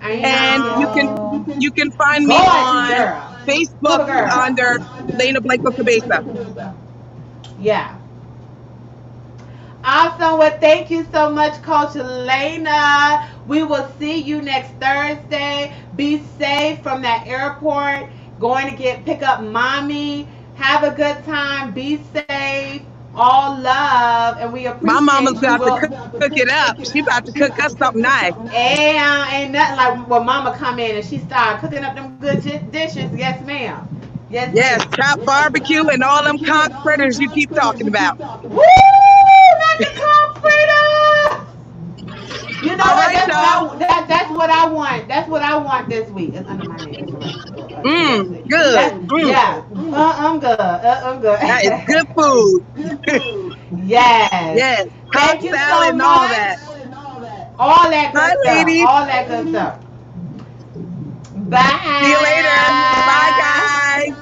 And you can find me on Facebook under Lena Blanco Cabeza. Yeah. Awesome. Well, thank you so much, Coach Lena. We will see you next Thursday. Be safe from that airport. Going to pick up mommy. Have a good time. Be safe. All love, and we appreciate. My mama's about to cook it up. She about to cook us something nice. Ain't nothing like when mama come in and she start cooking up them good dishes. Yes, ma'am. Yes, chopped barbecue and all them conch fritters you keep talking about. Woo! Not the conch fritters. You know what? That's what I want. That's what I want this week. It's under my name. Good. Yeah. I'm good. I'm good. That is good food. Yes. Conch salad and all that. All that good stuff. Ladies. All that good stuff. Bye. See you later. Bye, guys.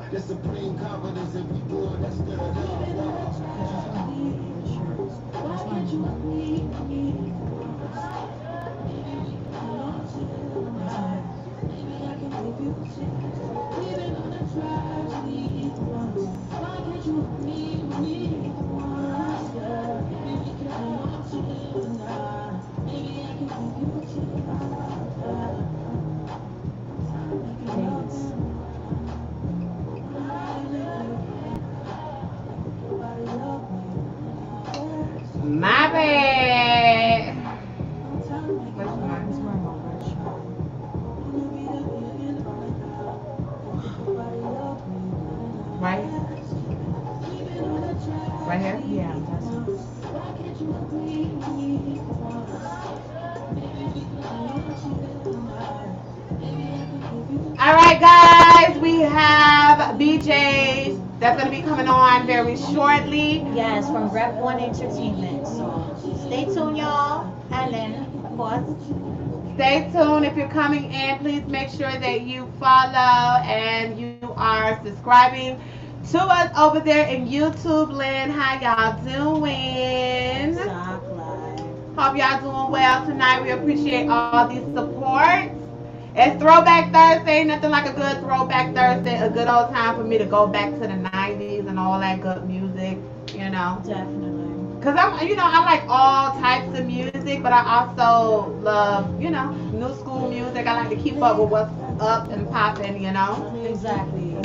The supreme confidence if we good, that's good enough. Why can't you leave me? Maybe I can give you a chance. Even on the tragedy, why can't you leave me once? Maybe we can hang on tonight. Maybe I can give you a chance. My bad. Right? Right here? Yeah, that's it. right, guys, we have BJ's that's going to be coming on very shortly. Yes, from Rep One Entertainment. So stay tuned, y'all. And then, of course, Stay tuned. If you're coming in, please make sure that you follow and you are subscribing to us over there in YouTube land. How y'all doing? Hope y'all doing well tonight. We appreciate all the support. It's Throwback Thursday. Nothing like a good Throwback Thursday. A good old time for me to go back to the 90s and all that good music, you know. Definitely. Cause I like all types of music, but I also love, new school music. I like to keep up with what's up and popping, Exactly.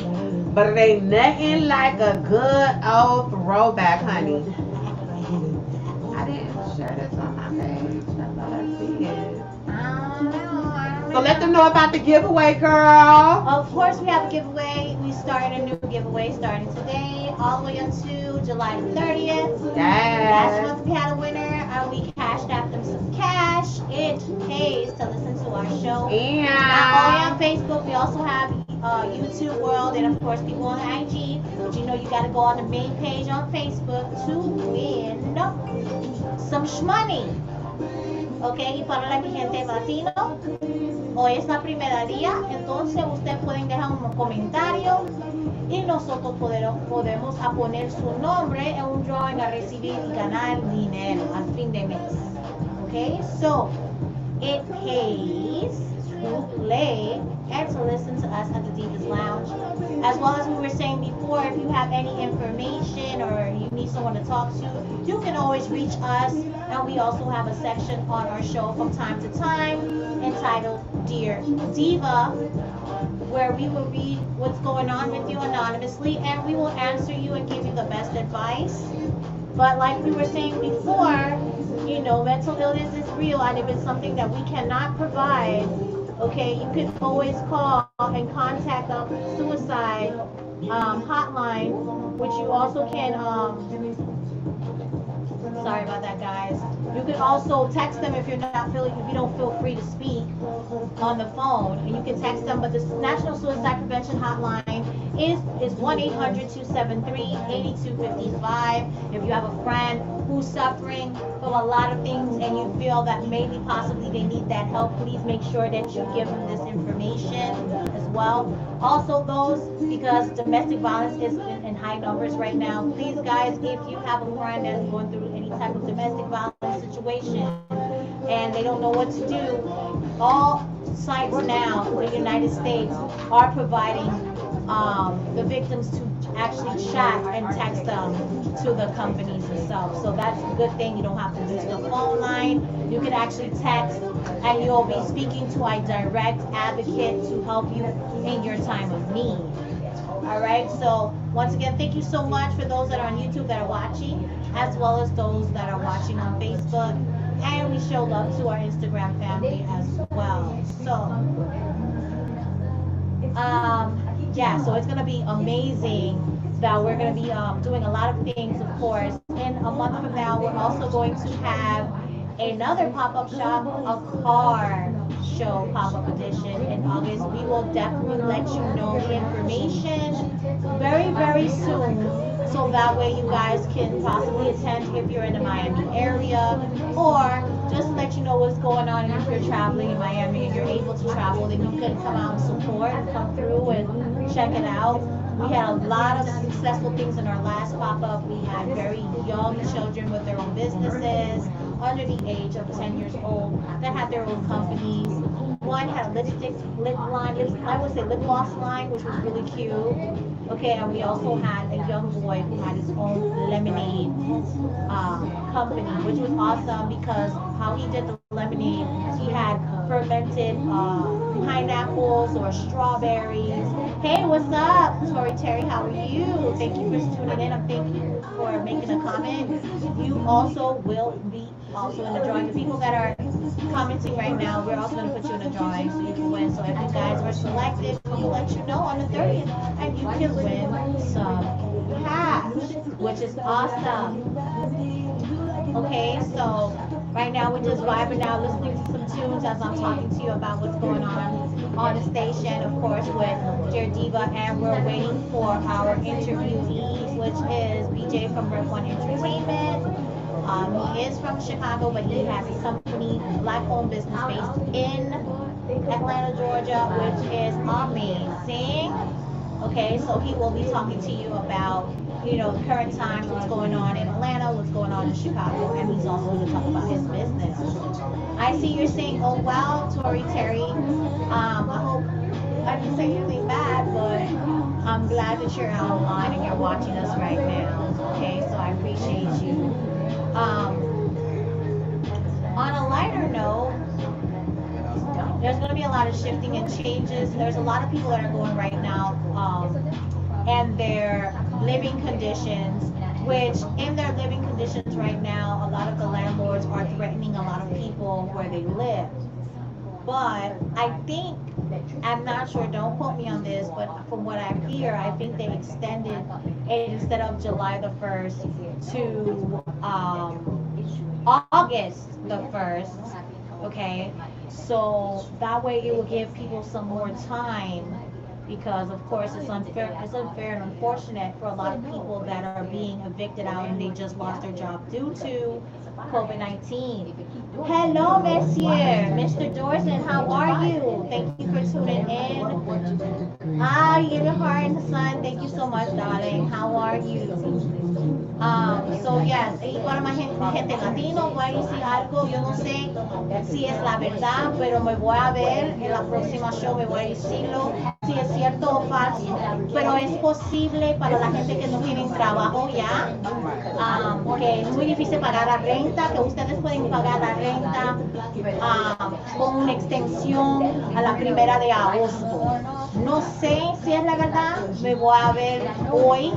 But it ain't nothing like a good old throwback, honey. I didn't share this on my page. I thought I see it. So let them know about the giveaway, girl. Of course, we have a giveaway. We started a new giveaway starting today, all the way up to July the 30th. Last Yes. month we had a winner, and we cashed out them some cash. It pays to listen to our show. Not only on And Facebook, we also have YouTube World, and of course people on IG. But you got to go on the main page on Facebook to win some shmoney. Ok, y para mi gente latino, hoy es la primera día, entonces ustedes pueden dejar un comentario y nosotros podemos a poner su nombre en un drawing a recibir y ganar dinero al fin de mes. Ok, so it pays to play and to listen to us at the Divas Lounge. As well as we were saying before, if you have any information or you need someone to talk to, you can always reach us. And we also have a section on our show from time to time entitled Dear Diva, where we will read what's going on with you anonymously and we will answer you and give you the best advice. But like we were saying before, mental illness is real, and if it's something that we cannot provide, okay, you can always call and contact the suicide hotline, which you also can, sorry about that, guys. You can also text them if you don't feel free to speak on the phone, and you can text them. But the National Suicide Prevention Hotline is 1-800-273-8255. If you have a friend who's suffering from a lot of things and you feel that maybe possibly they need that help, please make sure that you give them this information as well. Also those, because domestic violence is in high numbers right now, please guys, if you have a friend that's going through any type of domestic violence situation and they don't know what to do, all sites now in the United States are providing the victims to actually chat and text them to the companies themselves. So that's a good thing. You don't have to use the phone line. You can actually text, and you'll be speaking to a direct advocate to help you in your time of need. All right. So once again, thank you so much for those that are on YouTube that are watching, as well as those that are watching on Facebook. And we show love to our Instagram family as well. So, yeah, so it's going to be amazing that we're going to be doing a lot of things, of course. In a month from now, we're also going to have another pop-up shop, a car show pop-up edition in August. We will definitely let you know the information very, very soon, so that way you guys can possibly attend if you're in the Miami area, or just let you know what's going on. And if you're traveling in Miami and you're able to travel, then you can come out and support and come through and check it out. We had a lot of successful things in our last pop-up. We had very young children with their own businesses under the age of 10 years old that had their own companies. One had a lip gloss line, which was really cute. Okay, and we also had a young boy who had his own lemonade company, which was awesome because how he did the lemonade, he had fermented pineapples or strawberries. Hey, what's up, Tori Terry? How are you? Thank you for tuning in, and thank you for making a comment. You also will be also in the drawing. The people that are commenting right now, we're also going to put you in a drawing so you can win. So if you guys were selected, we'll let you know on the 30th, and you can win some cash, which is awesome. Okay, so Right now, we're just vibing out, listening to some tunes as I'm talking to you about what's going on the station, of course, with Dear Diva, and we're waiting for our interviewee, which is BJ from Rip One Entertainment. He is from Chicago, but he has a company, black-owned business based in Atlanta, Georgia, which is amazing. Okay, so he will be talking to you about, the current time, what's going on in Atlanta, what's going on in Chicago, and he's also going to talk about his business. I see you're saying, oh wow, Tori Terry. I hope I didn't say anything bad, but I'm glad that you're online and you're watching us right now. Okay, so I appreciate you. On a lighter note, there's going to be a lot of shifting and changes. There's a lot of people that are going right now, and their living conditions, which in their living conditions right now, a lot of the landlords are threatening a lot of people where they live. But I think, I'm not sure, don't quote me on this, but from what I hear, I think they extended it instead of July the 1st to August the 1st. Okay, so that way it will give people some more time, because of course it's unfair and unfortunate for a lot of people that are being evicted out and they just lost their job due to COVID-19. Hello, Monsieur, Mr. Dorson, how are you? Thank you for tuning in. Ah, you gave me a heart in the sun. Thank you so much, darling. How are you? So yes, y para más gente latino, voy a decir algo, yo no sé si es la verdad, pero me voy a ver en la próxima show, me voy a decirlo, si es cierto o falso, pero es posible para la gente que no tienen trabajo ya, que es muy difícil pagar la renta, que ustedes pueden pagar la renta con una extensión a la 1 de agosto. No sé si es la verdad, me voy a ver hoy.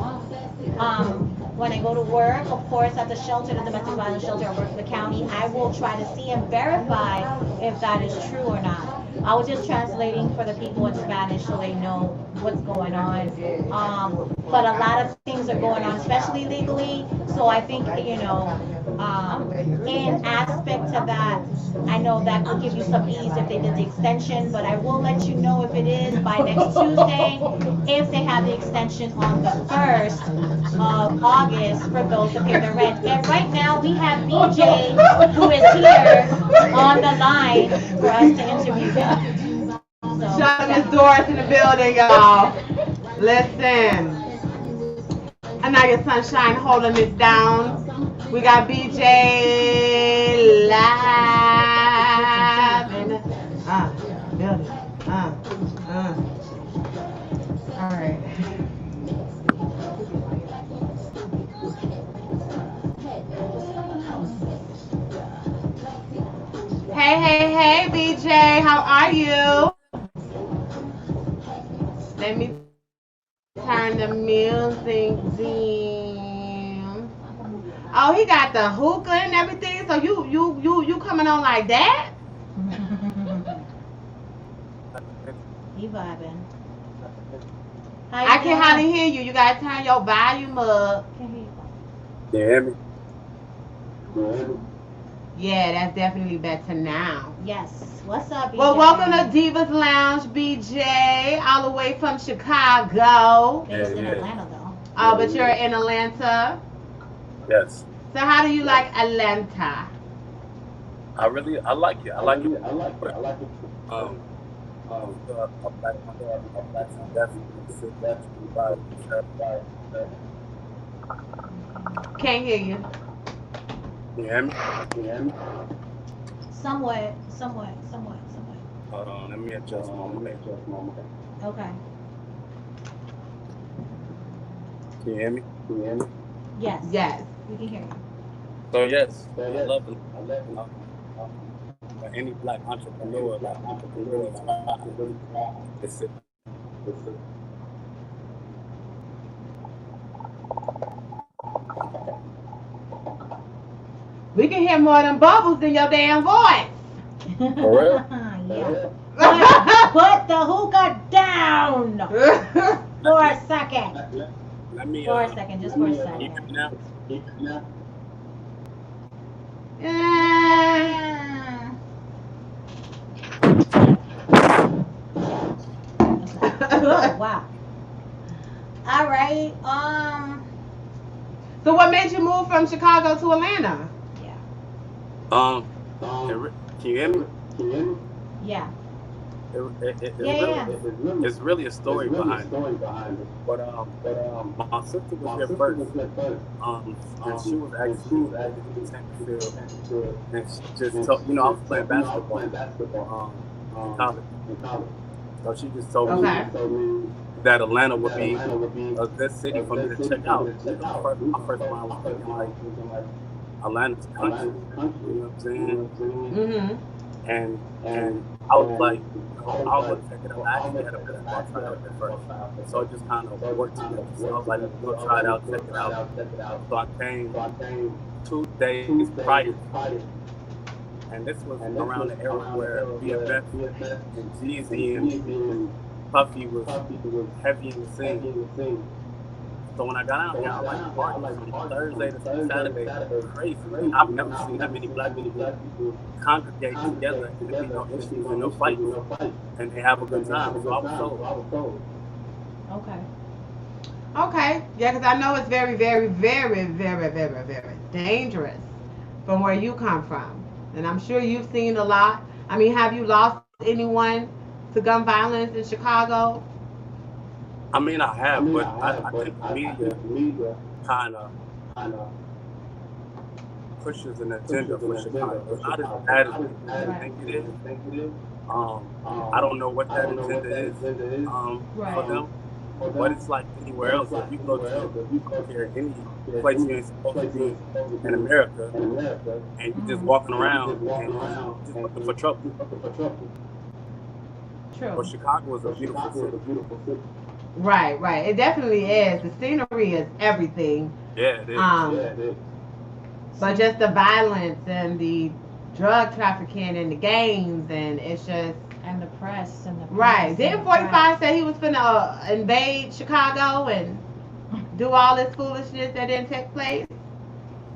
When I go to work, of course, at the shelter, the domestic violence shelter, I work for the county, I will try to see and verify if that is true or not. I was just translating for the people in Spanish so they know what's going on. But a lot of things are going on, especially legally. So I think, in aspect to that, I know that could give you some ease if they did the extension, but I will let you know if it is by next Tuesday, if they have the extension on the 1st of August for those to pay their rent. And right now we have BJ, who is here on the line for us to interview them. So, Shout out Miss Doris in the building, y'all. Listen. Anaiyah Sunshine holding this down. We got BJ live in the building. All right. Hey, BJ, how are you? Let me turn the music down. Oh, he got the hookah and everything. So you coming on like that? he vibing. I can hardly hear you. You gotta turn your volume up. You hear me? Yeah, that's definitely better now. Yes. What's up, BJ? Well, welcome to Divas Lounge, BJ, all the way from Chicago. Based in Atlanta, though. Oh, but you're in Atlanta? Yes. So how do you like Atlanta? I like it. I like it. Can't hear you. You hear me? Somewhat. Hold on, let me adjust my mic. Okay. Can you hear me? Yes. Yes. We can hear you. So yes, I love it. Any black entrepreneur, it's it. We can hear more of them bubbles than your damn voice. For real? Yeah. Put the hookah down for a second. Let me. For a second, just for a second. Now. Wow. All right. So what made you move from Chicago to Atlanta? Yeah. Can you hear me? Yeah. It's really a story behind it. But my sister was here first. And she was actually in the tank field, and she just told, I was playing basketball in college. So she just told me that Atlanta would be a good city for me to check out. My first mind was thinking like Atlanta's country. You know what I'm saying? Mm-hmm. And I was like, I'll go check it out. I actually had a basketball tryout at first, so it just kind of worked together. So I was like, go try it out, check it out. So I came 2 days prior, and this was around the era where BFF and Jeezy and Puffy was heavy in the scene. So when I got out here, I like parties from Thursday to Saturday. Crazy. I've never seen that many black people congregate together and there be no issues and no fights, and they have a good time. So I was sold. Okay. Okay. Yeah, because I know it's very, very, very, very, very, very dangerous from where you come from. And I'm sure you've seen a lot. I mean, have you lost anyone to gun violence in Chicago? I mean, I have, but I think the media kind of pushes an agenda for Chicago. It's not as bad as people think it is. I don't know what that agenda is for them, but it's like anywhere else. If you go to any place you ain't supposed to be in America, and you're just walking around and just looking for trouble. True. But Chicago is a beautiful city. Right, right. It definitely is. The scenery is everything. Yeah, it is. But just the violence and the drug trafficking and the gangs, and it's just. And the press and the press. Right. Didn't 45 say he was finna invade Chicago and do all this foolishness that didn't take place?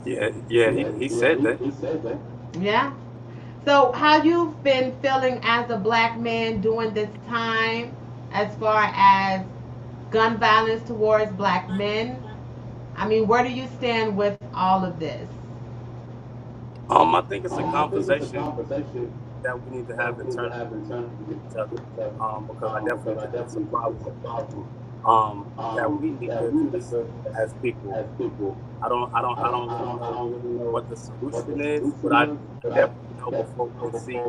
Yeah, he said that. Yeah. So how you've been feeling as a black man during this time as far as gun violence towards black men? I mean, where do you stand with all of this? I think it's a conversation that we need to have internally with each other, because I definitely think it's a problem that we need to address as people. I don't know what the solution is, but I definitely know before we see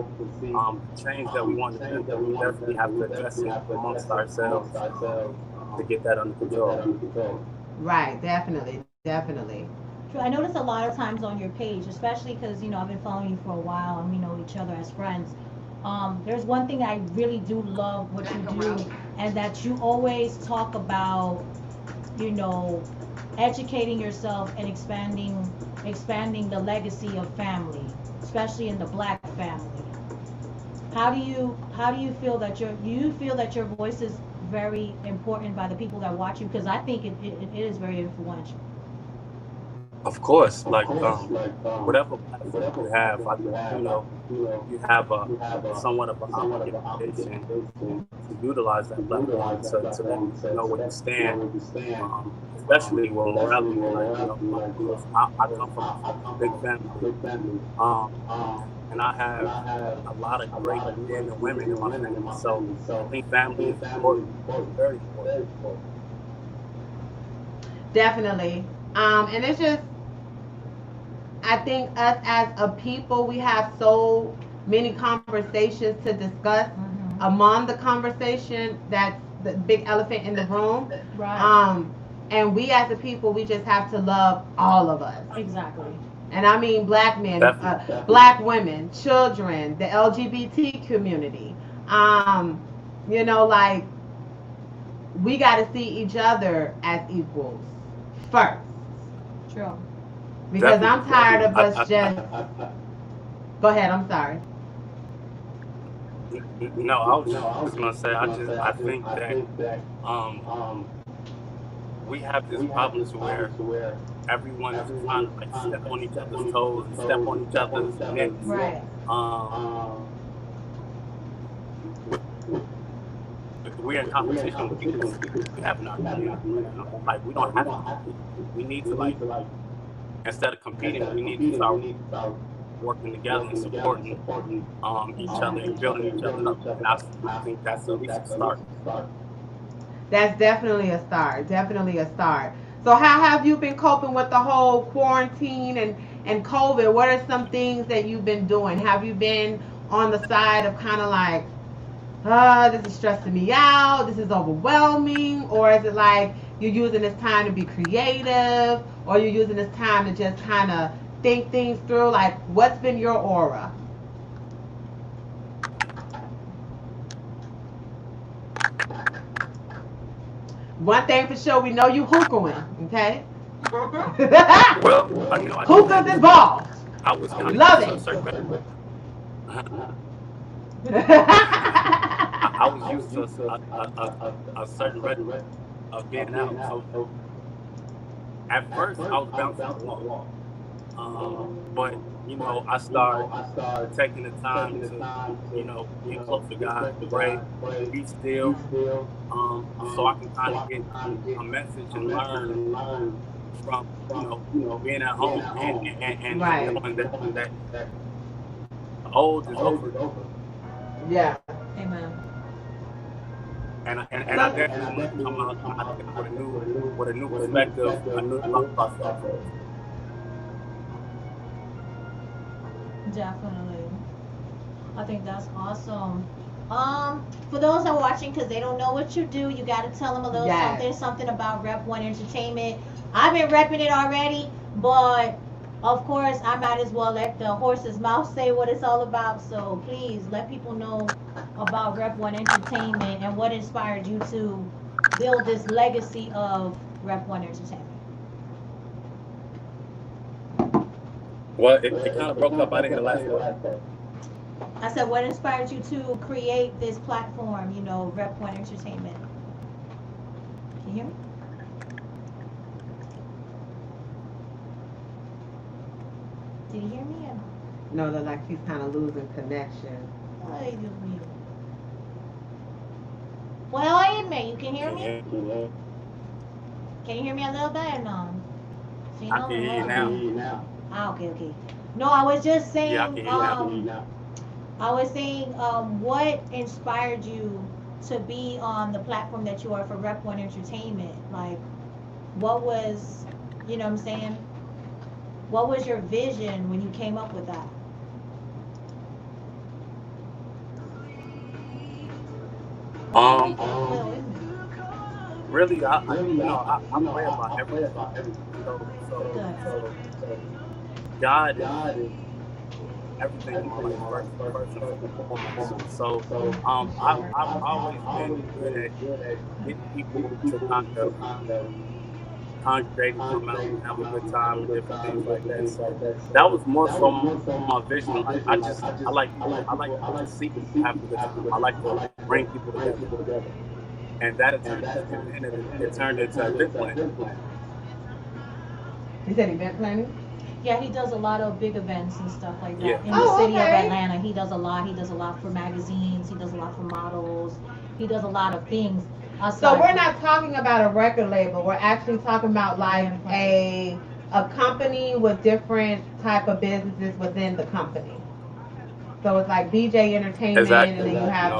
change that we want to do, that we definitely have to address it amongst ourselves to get that under control. Right, definitely. True. I notice a lot of times on your page, especially because I've been following you for a while and we know each other as friends. There's one thing I really do love what you do, and that you always talk about, educating yourself and expanding the legacy of family, especially in the black family. How do you feel that your voice is very important by the people that watch you? Because I think it is very influential. Of course, like whatever platform you have, I think you have somewhat of an obligation to utilize that platform to let you know where you stand, especially when morality. I come from a big family, and I have a lot of great men and women in my family. So I think family is important, very important. Definitely. And it's just, I think us as a people, we have so many conversations to discuss. Among the conversation, that's the big elephant in the room. Right. And we as a people, we just have to love all of us. Exactly. And I mean black men, black women, children, the LGBT community. Like, we got to see each other as equals first. True. Because I'm tired of us just. Go ahead. I'm sorry. No, I was just gonna say I think that we have this problem to where everyone is trying to step on each other's toes and step on each other's necks. Right. if we're in competition, we have not right now. Like we don't have to compete. We need to like instead of competing, we need to start working together and supporting each other and building each other up. And I think that's at least a start. That's definitely a start. Definitely a start. So how have you been coping with the whole quarantine and COVID? What are some things that you've been doing? Have you been on the side of kind of like, this is stressing me out, this is overwhelming, or is it like you're using this time to be creative, or you're using this time to just kind of think things through? Like, what's been your aura? One thing for sure, we know you hookahing, okay? Well, Hookahs involved. I was kind of Love it. I was used to a certain rhythm of being out. So at first, I was bouncing the wall. But I started taking the time to, be close to God, pray, be still, so I can kind of get a message and learn from, being at home and right. knowing that the old is over. Yeah. Amen. And I definitely want to come out with a new perspective, a new thought process. Definitely. I think that's awesome. For those that are watching, because they don't know what you do, you got to tell them a little something about Rep One Entertainment. I've been repping it already, but of course, I might as well let the horse's mouth say what it's all about. So please let people know about Rep One Entertainment and what inspired you to build this legacy of Rep One Entertainment. Well, it kind of broke up. I didn't hear the last word. I said, what inspired you to create this platform, Rep One Entertainment? Can you hear me? Did you hear me? No, they're like he's kind of losing connection. Well, I admit, you can hear me? Can you hear me a little bit or no? I can hear you now. Ah, okay. No, I was just saying, Yeah, I can hear you now. I was saying, what inspired you to be on the platform that you are for Rep One Entertainment? Like, what was, what I'm saying? What was your vision when you came up with that? Really, I pray about everything. So God is everything in my life first and foremost. So I've always been good at getting people to kind of congregate and come out and have a good time and different things like that. So that was more so my vision. Like I like to see people have a good time. I like to bring people together. And that it turned into event planning. You said event planning? Yeah, he does a lot of big events and stuff like that. Yeah. In the city of Atlanta, he does a lot. He does a lot for magazines. He does a lot for models. He does a lot of things. So we're not talking about a record label. We're actually talking about like a company with different type of businesses within the company. So it's like BJ Entertainment, Exactly. and then you have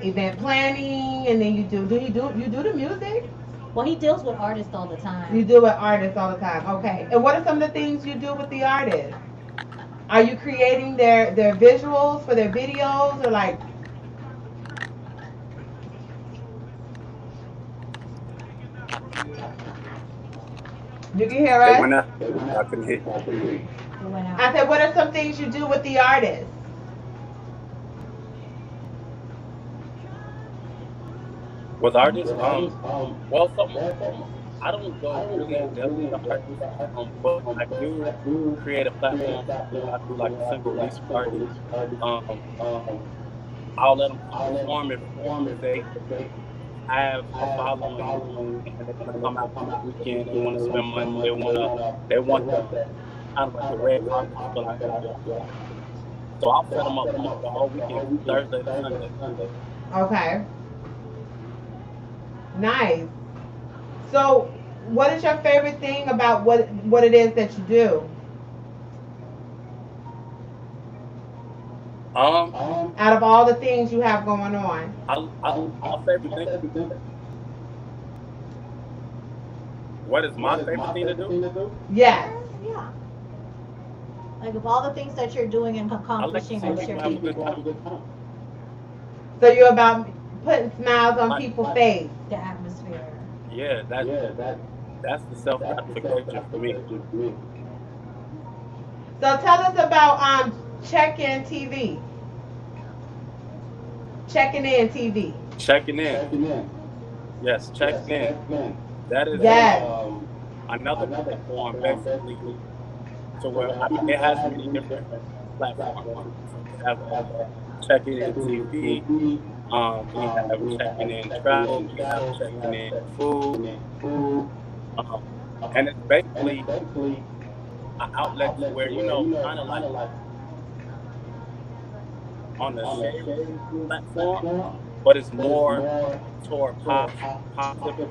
event planning, and then you do the music? Well, he deals with artists all the time. You do with artists all the time. Okay. And what are some of the things you do with the artists? Are you creating their visuals for their videos, or like? You can hear us? I couldn't hear you. I said, what are some things you do with the artists? With artists, well, I don't go really in depth with the artists, but I do create a platform. I do like a single release party. I'll let them perform if they have a following and they want to come out for the weekend. They want to spend money. They want the kind of like the red carpet feel like that. So I'll set them up the whole weekend, Thursday to Sunday. Okay. Nice. So, what is your favorite thing about what it is that you do? Out of all the things you have going on. My favorite thing. What is my favorite thing to do? Yes. Yeah. Like of all the things that you're doing and I like to accomplishing, see what's your people have a favorite? good time. So you're about putting smiles on Like, people's face. The atmosphere. yeah, that's the self gratification for me. So tell us about check-in TV. Checking in TV. Checking in. Yes, checking in. That is Yes. another platform basically to where I mean it has many different platforms. So you have checking in TV, you have checking in travel, you have checking in food, um, and it's basically an outlet to where kind of like on the sharing platform, but it's more toward positivity.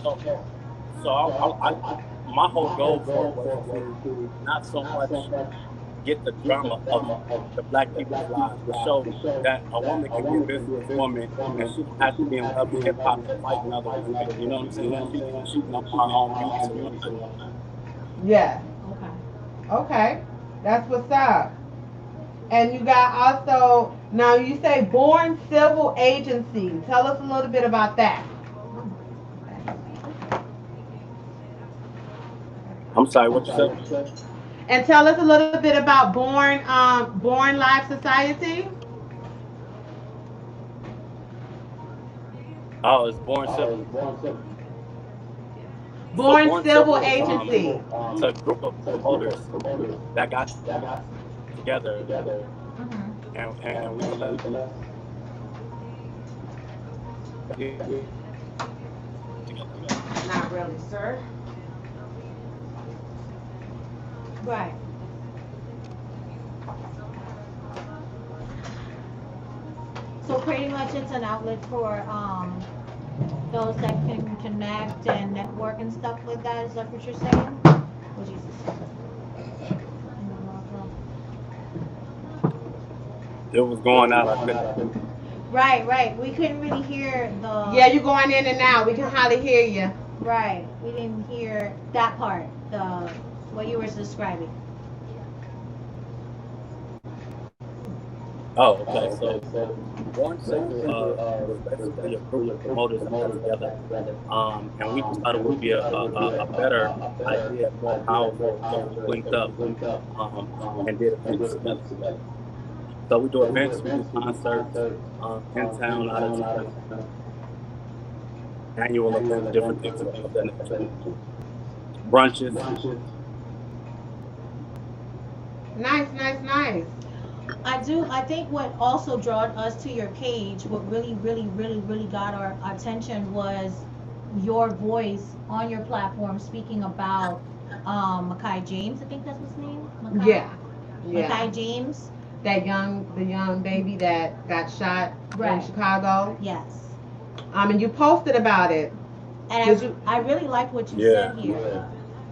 So, so my whole goal for it was to not so much get the drama of the black people's lives, but show that a woman can be a businesswoman and she don't have to be in love with hip hop and fighting other women. You know what I'm saying? She can on her own beats and whatnot. Yes. Okay. Okay. That's what's up. And you got also now you say Born Civil Agency. Tell us a little bit about that. I'm sorry, what you said? And tell us a little bit about Born Life Society. Oh, it's Born Civil. So Born Born Civil Civil is Agency. it's a group of promoters that got together Mm-hmm. and we let together. Not really, sir. Right. So pretty much it's an outlet for those that can connect and network and stuff like that. Is that what you're saying? Oh Jesus. It was going out. I couldn't. Right, right. We couldn't really hear the. Yeah, you going in and out. We can hardly hear you. Right. We didn't hear that part. The what you were describing. Oh, okay. So Born Civil was basically a group of promoters that got together, and we just thought it would be a better idea, more powerful if we linked up and did events together. So we do events, we do concerts, in town, out of town, annual events, different things of that nature. Brunches. Nice, nice, nice. I do. I think what also drawn us to your page, what really, really, really, really got our attention was your voice on your platform speaking about Makai James. I think that's his name. Makai? Yeah. Yeah. Makai James. The young baby that got shot Right. in Chicago. Yes. And you posted about it. And I really liked what you Yeah. said here.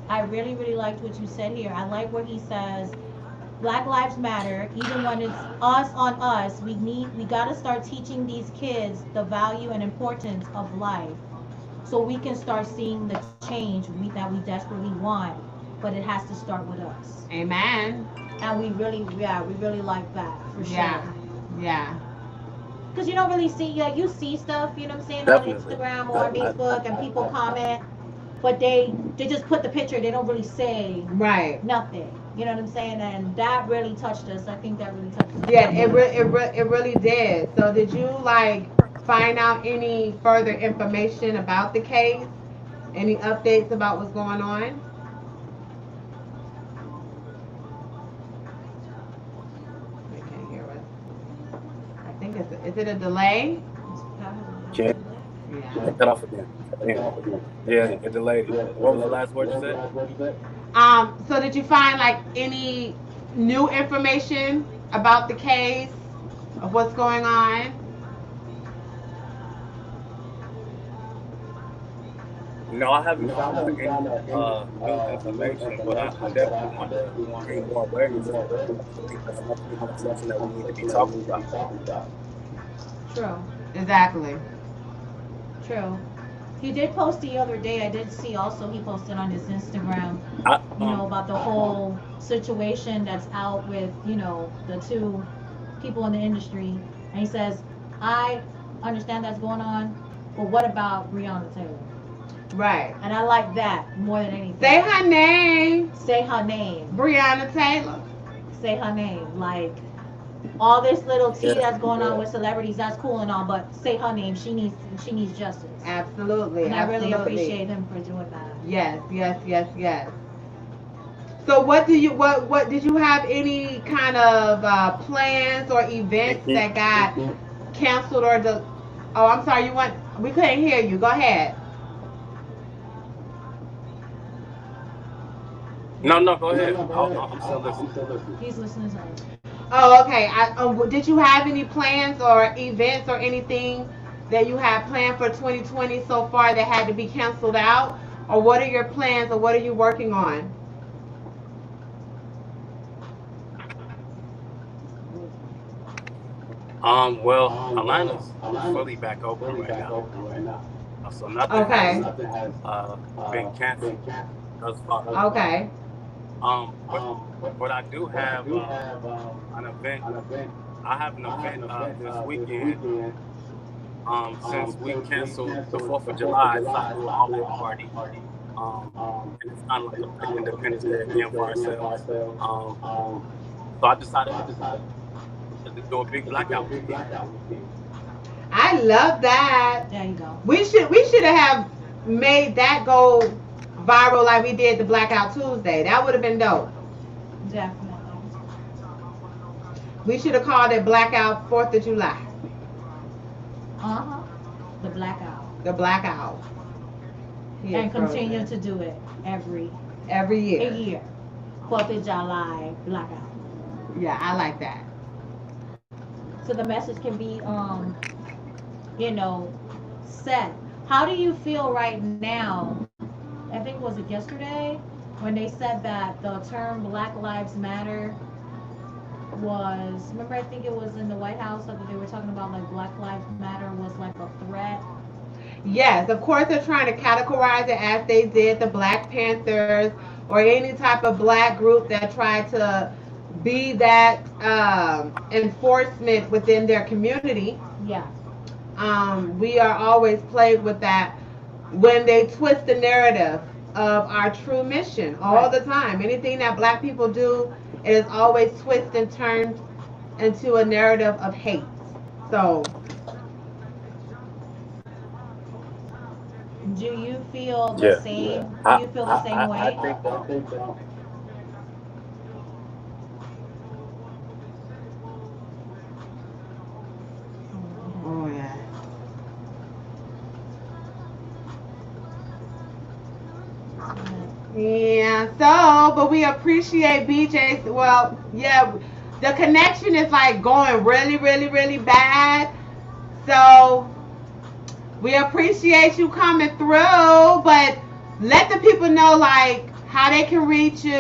I really, really liked what you said here. I like where he says Black Lives Matter, even when it's us on us, we gotta start teaching these kids the value and importance of life. So we can start seeing the change that we desperately want, but it has to start with us. Amen. And we really like that for sure. Yeah. Yeah. Because you don't really see, like, you see stuff, you know what I'm saying, on Definitely. Instagram or on Facebook, and people comment, but they just put the picture, they don't really say Right. nothing. You know what I'm saying? And that really touched us. I think that really touched us. Yeah, it really did. So did you like find out any further information about the case? Any updates about what's going on? They can't hear us. I think is it a delay? Can't Yeah. cut off again. Yeah, it delayed. What was the last word you said? So did you find like any new information about the case of what's going on? No, I haven't found out any new information, but I definitely want to gain more awareness on it. I think that's definitely something that we need to be talking about. True. Exactly. True. He did post the other day. I did see also he posted on his Instagram, I, about the whole situation that's out with, the two people in the industry. And he says, I understand that's going on, but what about Breonna Taylor? Right. And I like that more than anything. Say her name. Say her name. Breonna Taylor. Say her name. Like, all this little tea yeah, that's going on with celebrities, that's cool and all, but say her name. She needs justice. Absolutely. And I really absolutely. appreciate him for doing that. Yes, yes, yes, yes. So what did you have any kind of plans or events that got canceled or oh, I'm sorry, we couldn't hear you. Go ahead. no, go ahead. I'm still listening. He's listening to her. Oh, okay. Did you have any plans or events or anything that you have planned for 2020 so far that had to be canceled out? Or what are your plans or what are you working on? Well, Atlanta's fully back open right now, so nothing Okay. has been canceled thus far. Okay. But I do have an event. I have an event this weekend. Since we canceled the 4th of July, I decided to do an all-in party. And it's kind of like a Black Independence Day again for ourselves. So I decided to do a big blackout weekend. I love that. There you go. We should have made that go viral like we did the Blackout Tuesday. That would have been dope. Definitely. We should have called it Blackout 4th of July. Uh-huh. The blackout. The Blackout. And continue to do it every year. year. 4th of July blackout. Yeah, I like that. So the message can be set. How do you feel right now? I think, was it yesterday when they said that the term Black Lives Matter was, remember, I think it was in the White House that they were talking about, like, Black Lives Matter was like a threat. Yes, of course they're trying to categorize it as they did the Black Panthers or any type of black group that tried to be that enforcement within their community. Yeah. We are always plagued with that when they twist the narrative of our true mission all the time. Anything that black people do, it is always twisted and turned into a narrative of hate. So, do you feel the same? Do you feel the same way? I think oh yeah. Yeah, so, but we appreciate BJ's, well, yeah, the connection is like going really, really, really bad. So, we appreciate you coming through, but let the people know, like, how they can reach you,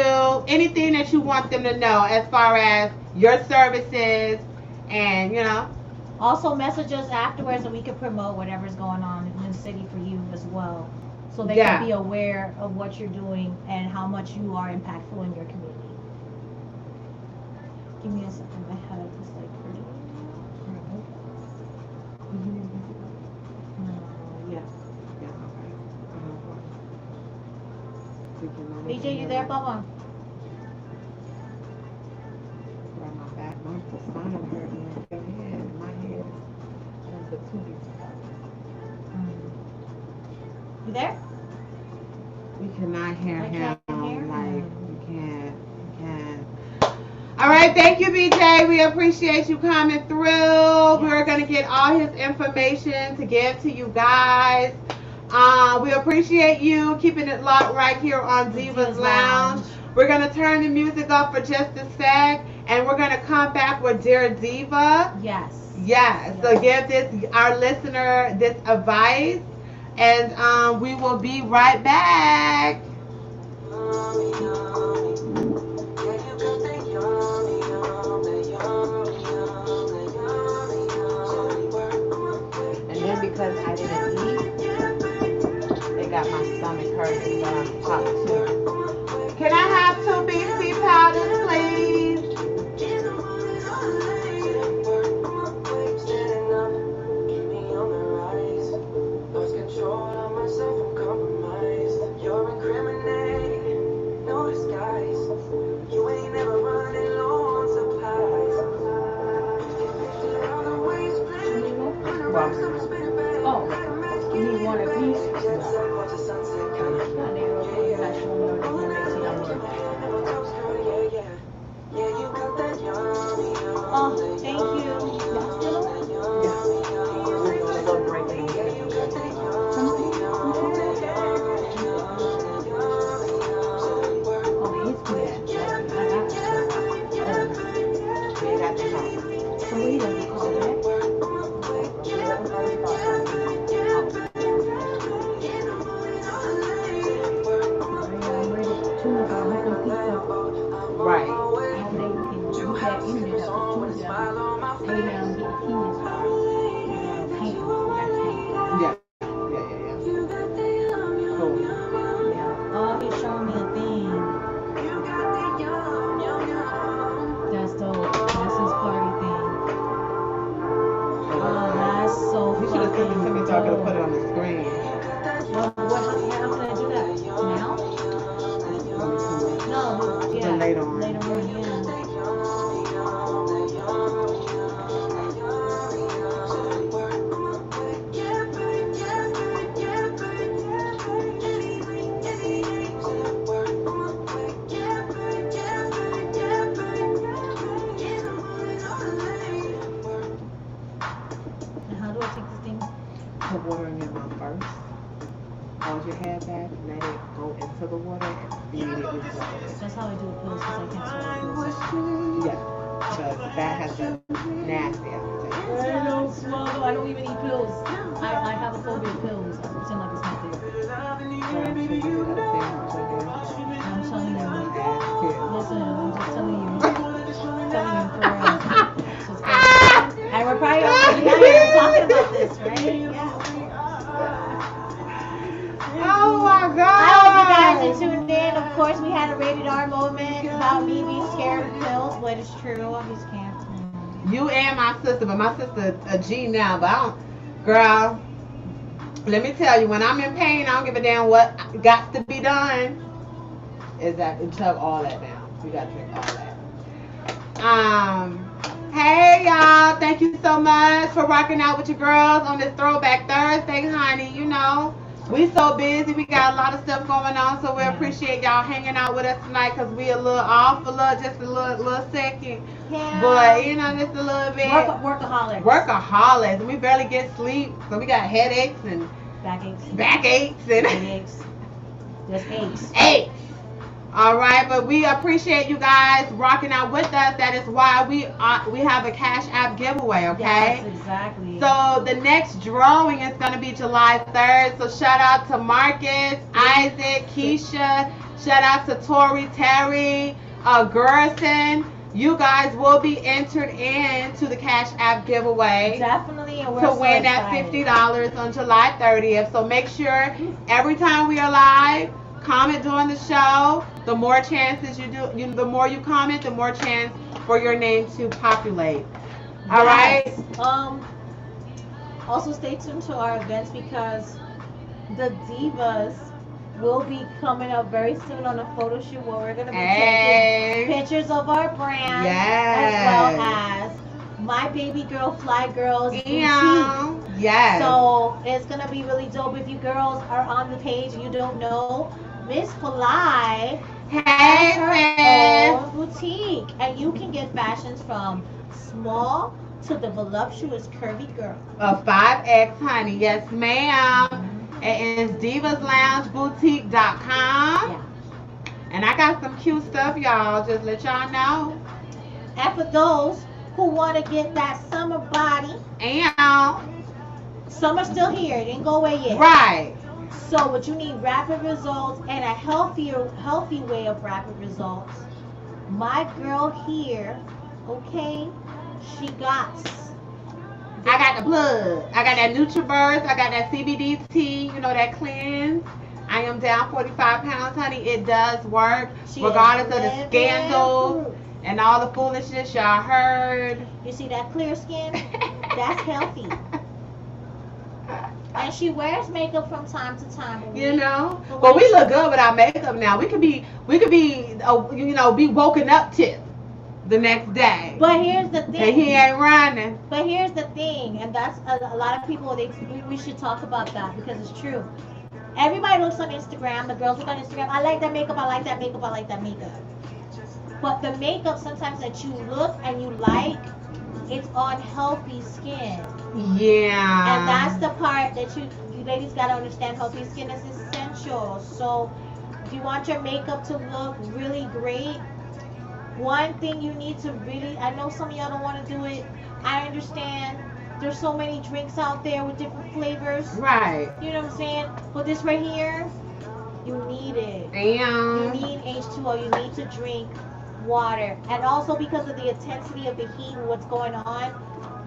anything that you want them to know as far as your services and, Also, message us afterwards so we can promote whatever's going on in the city for you as well. So they can be aware of what you're doing and how much you are impactful in your community. Give me a second. I had this like pretty. Yeah. BJ, you there, Papa? My back, my spine hurt in your head. My head is the tooth. You there? We cannot hear I him. can't hear Like, him. we can't. All right, thank you, BJ. We appreciate you coming through. Yes. We're going to get all his information to give to you guys. We appreciate you keeping it locked right here on Divas Lounge. We're going to turn the music up for just a sec, and we're going to come back with Dear Diva. Yes. Yes. So give our listener this advice. And we will be right back. And then because I didn't eat, it got my stomach hurting, but I'm top too. Can I have 2 BC powders, please? Oh, you need one of these? Oh, thank you. Right. Yeah. Cool. Oh, he's showing me a thing. That's dope. That's his party thing. Oh, that's so You should have sent it to me so I could have put it on the screen. Well, how can I do that? Now? No, yeah. Then later on. Later on, yeah. And how do I take this thing? Put water in your mouth first. Hold your head back, let it go into the water, and immediately swallow it. That's how I do pills because I can't swallow pills. Yeah, because that has a nasty aftertaste. I don't swallow. I don't even eat pills. I have a phobia of pills. I pretend like it's not there. So I'm sure you got a thing to do. I'm telling you. Yeah. Listen, I'm just telling you. Telling you for real. It's just crazy. And we're probably already here talking about this, right? Yeah. Oh my I hope you guys God! are tuned in. Of course, we had a rated R moment about me being scared of pills, but it's true. I just can't. You and my sister, but my sister a G now, but I don't. Girl, let me tell you, when I'm in pain, I don't give a damn what got to be done. Is that you chug all that down? You gotta drink all that. Hey y'all, thank you so much for rocking out with your girls on this Throwback Thursday, honey. You know, we so busy, we got a lot of stuff going on, so we appreciate y'all hanging out with us tonight because we a little off, just a little second. Yeah. But you know, just a little bit. Workaholics. Workaholics. We barely get sleep, so we got headaches and Backaches. and Headaches. Just aches. aches. All right, but we appreciate you guys rocking out with us. That is why we have a Cash App giveaway, okay? Yes, exactly. So the next drawing is going to be July 3rd. So shout out to Marcus, Isaac, Keisha. Shout out to Tori, Terry, Gerson. You guys will be entered into the Cash App giveaway. Definitely, and we're To so win that excited. $50 on July 30th. So make sure every time we are live, comment during the show. The more chances you do, the more you comment, the more chance for your name to populate. All right. Yes. Also stay tuned to our events because the Divas will be coming up very soon on a photo shoot where we're gonna be taking pictures of our brand as well as my baby girl Fly Girls boutique. Yes. So it's gonna be really dope. If you girls are on the page and you don't know, Miss Fly has her own boutique, and you can get fashions from small to the voluptuous curvy girl. A 5X, honey. Yes, ma'am. It is DivasLoungeBoutique.com. Yeah. And I got some cute stuff, y'all. Just let y'all know. And for those who want to get that summer body, And Some are still here. It didn't go away yet. Right. So what you need, rapid results and a healthy way of rapid results. My girl here, okay, she got. I got the blood. I got that NutriBurst. I got that CBD tea. You know, that cleanse. I am down 45 pounds, honey. It does work, regardless of the scandals and all the foolishness y'all heard. You see that clear skin? That's healthy. And she wears makeup from time to time. You know, but we look good without makeup now. We could be, you know, be woken up tip the next day. But here's the thing. And he ain't running. But here's the thing, and that's a lot of people. We should talk about that because it's true. Everybody looks on Instagram. The girls look on Instagram. I like that makeup. I like that makeup. I like that makeup. But the makeup sometimes that you look and you like, it's on healthy skin. Yeah. And that's the part that you ladies gotta understand. Healthy skin is essential. So if you want your makeup to look really great, one thing you need to really, I know some of y'all don't want to do it. I understand. There's so many drinks out there with different flavors. Right. You know what I'm saying? But this right here, you need it. Damn. You need H2O. You need to drink water. And also because of the intensity of the heat and what's going on,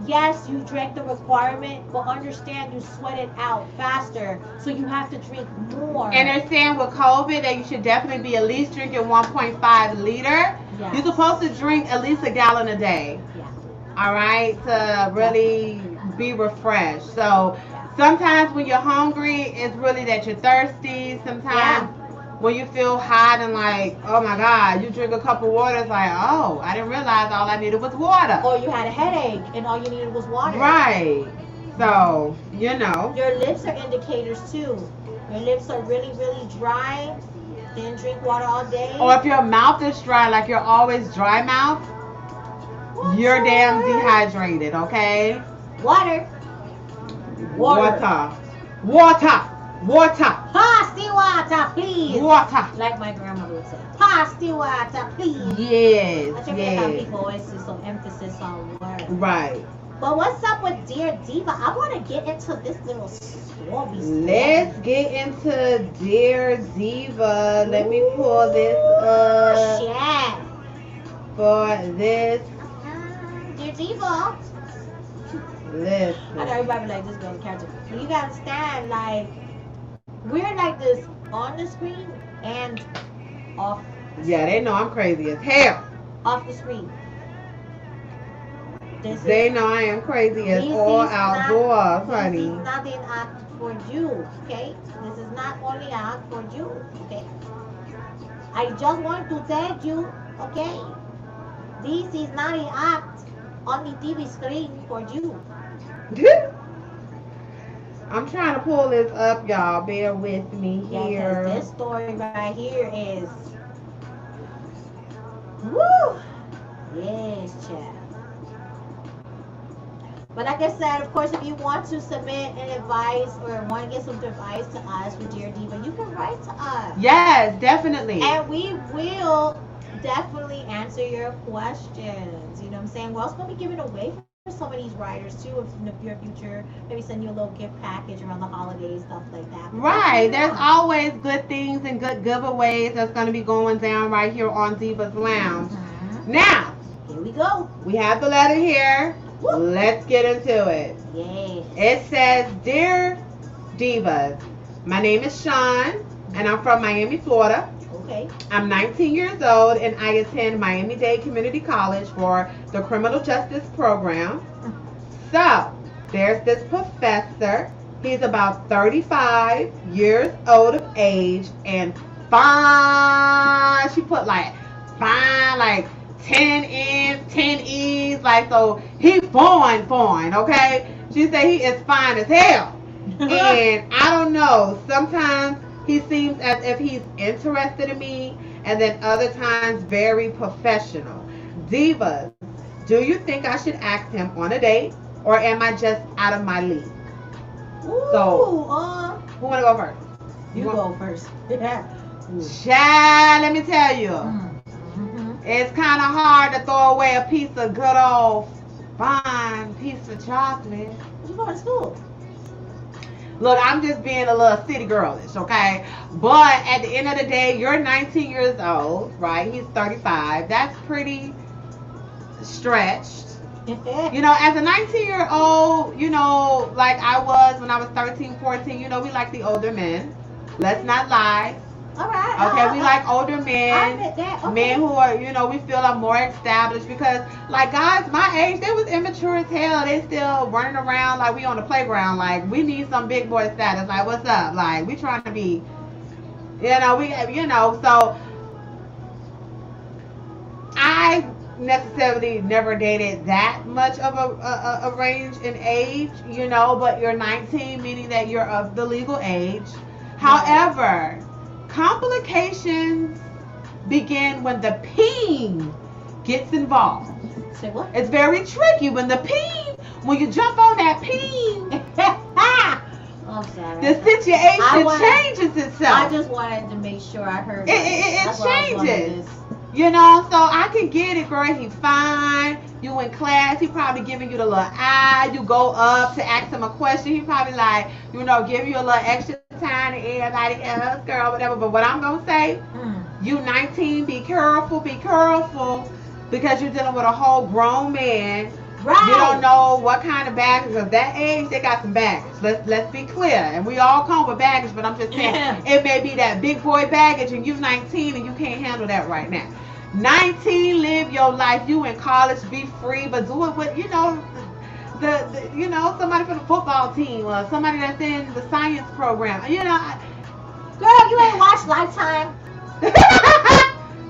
yes, you drank the requirement, but understand you sweat it out faster. So you have to drink more. And they're saying with COVID that you should definitely be at least drinking 1.5 liter. Yes. You're supposed to drink at least a gallon a day. Yeah. All right, to really be refreshed. So sometimes when you're hungry, it's really that you're thirsty. Sometimes when you feel hot and like, oh my God, you drink a cup of water, it's like, oh, I didn't realize all I needed was water. Or you had a headache and all you needed was water. Right. So, you know. Your lips are indicators too. Your lips are really, really dry, then drink water all day. Or if your mouth is dry, like you're always dry mouth, you're damn dehydrated, okay? Water. Water. Pasty water, please. Water. Like my grandmother would say. Pasty water, please. Yes. I think how people always do some emphasis on words. Right. But what's up with Dear Diva? I want to get into this little story. Let's get into Dear Diva. Let me pull this up Shit. for this. Dear Diva. Listen. I know everybody be like, this girl's a character. But you gotta understand, like, we're like this on the screen and off. Yeah, they know I'm crazy as hell. Off the screen. They know I am crazy as all outdoors, honey. This is not an act for you, okay? This is not only an act for you, okay? I just want to tell you, okay? This is not an act on the TV screen for you. I'm trying to pull this up, y'all. Bear with me Yeah, here. because this story right here is... Woo! Yes, child. But like I said, of course, if you want to submit an advice or want to get some advice to us with Dear Diva, you can write to us. Yes, definitely. And we will definitely answer your questions. You know what I'm saying? We're also going to be giving away for some of these writers too, if in the near future, maybe send you a little gift package around the holidays, stuff like that. But Right. There's always good things and good giveaways that's going to be going down right here on Divas Lounge. Now, here we go. we have the letter here. Woo. Let's get into it. Yeah. It says, Dear Divas, my name is Sean, and I'm from Miami, Florida. Okay. I'm 19 years old, and I attend Miami-Dade Community College for the Criminal Justice Program. So, there's this professor. He's about 35 years old of age, and fine. She put like fine, like 10 N's, 10 E's, like, so he fine, okay? She said he is fine as hell. And I don't know, sometimes he seems as if he's interested in me, and then other times very professional. Divas, do you think I should ask him on a date, or am I just out of my league? Ooh, So, who want to go first? you go first. Child, let me tell you. It's kind of hard to throw away a piece of good old fine piece of chocolate. You going to school? Look, I'm just being a little city girlish, okay? But at the end of the day, you're 19 years old, right? He's 35. That's pretty stretched. You know, as a 19-year-old, you know, like I was when I was 13, 14, you know, we like the older men. Let's not lie. All right. Okay, we like older men. I admit that. Okay. Men who are, you know, we feel are more established because, like, guys my age, they was immature as hell. They still running around like we on the playground. Like, we need some big boy status. Like, what's up? Like, we trying to be, you know, so I necessarily never dated that much of a range in age, you know, but you're 19, meaning that you're of the legal age. However, complications begin when the peen gets involved. Say what? It's very tricky when you jump on that peen. I'm sorry. The situation changes itself. I just wanted to make sure I heard it changes. You know, so I can get it, girl. He fine. You in class. He probably giving you the little eye. You go up to ask him a question. He probably like, you know, give you a little extra time to everybody else, girl, whatever. But what I'm gonna say, you 19, be careful, because you're dealing with a whole grown man. Right. You don't know what kind of baggage. At that age, they got some baggage. Let's be clear. And we all come with baggage, but I'm just saying it may be that big boy baggage, and you're 19 and you can't handle that right now. 19, live your life. You in college, be free, but do it with, you know, the you know, somebody from the football team or somebody that's in the science program. You know, girl, you ain't watched Lifetime.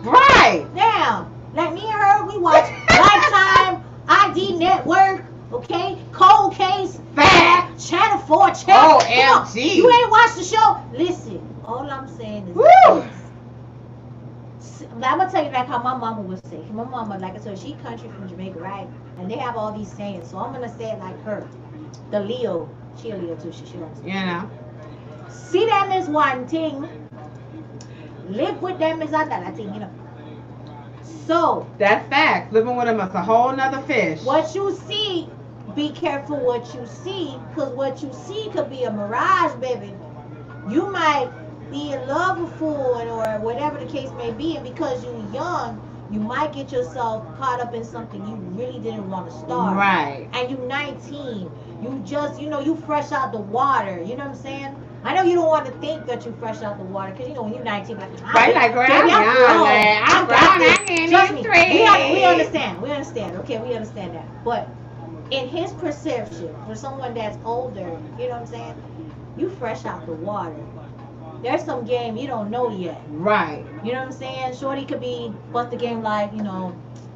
Right. Damn. Like me and her, we watch Lifetime, ID Network, okay, Cold Case, Fact, Channel 4, Channel. OMG. You ain't watched the show? Listen, all I'm saying is this. I'm gonna tell you like how my mama would say. My mama, like I said, she country from Jamaica, right? And they have all these sayings, so I'm gonna say it like her. The Leo, she a Leo too. She understand. You know. See them as one thing. Live with them is another thing, you know. So that's facts. Living with them is a whole nother fish. What you see, be careful what you see, because what you see could be a mirage, baby. You might be in love with food or whatever the case may be, and because you're young, you might get yourself caught up in something you really didn't want to start. Right. And you're 19. You just, you know, you fresh out the water. You know what I'm saying? I know you don't want to think that you fresh out the water, because you know when you're 19, like, girl, I'm grown. I can't even we understand. We understand. Okay, we understand that. But in his perception, for someone that's older, you know what I'm saying? You fresh out the water. There's some game you don't know yet. Right. You know what I'm saying? Shorty could be bust the game like, you know,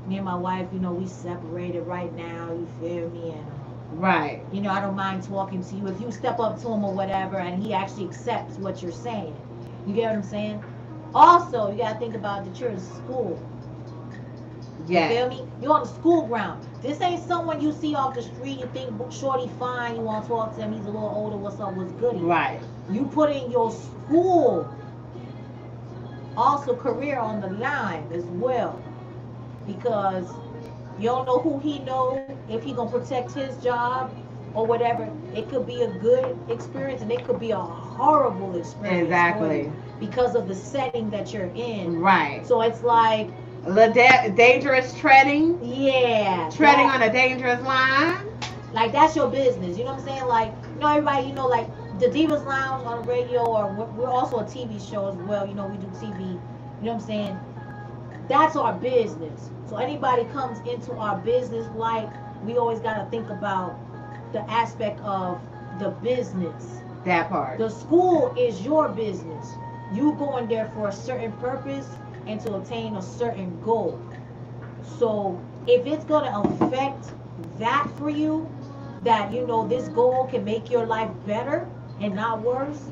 me and my wife, you know, we separated right now, you feel me? And right. You know, I don't mind talking to you. If you step up to him or whatever and he actually accepts what you're saying. You get what I'm saying? Also, you gotta think about that you're in school. Yeah. You feel me? You're on the school ground. This ain't someone you see off the street, you think shorty fine, you want to talk to him, he's a little older, what's up, what's goody. Right. You put in your school, also career on the line as well. Because you don't know who he knows, if he gonna protect his job or whatever. It could be a good experience and it could be a horrible experience. Exactly. Because of the setting that you're in. Right. So it's like a little dangerous treading. Yeah. Treading on a dangerous line. Like that's your business. You know what I'm saying? Like, you know, everybody, you know, like the Divas Lounge on the radio, or we're also a TV show as well. You know, we do TV. You know what I'm saying? That's our business. So anybody comes into our business, like, we always got to think about the aspect of the business. That part. The school is your business. You going there for a certain purpose and to obtain a certain goal. So if it's going to affect that for you, that, you know, this goal can make your life better and not worse,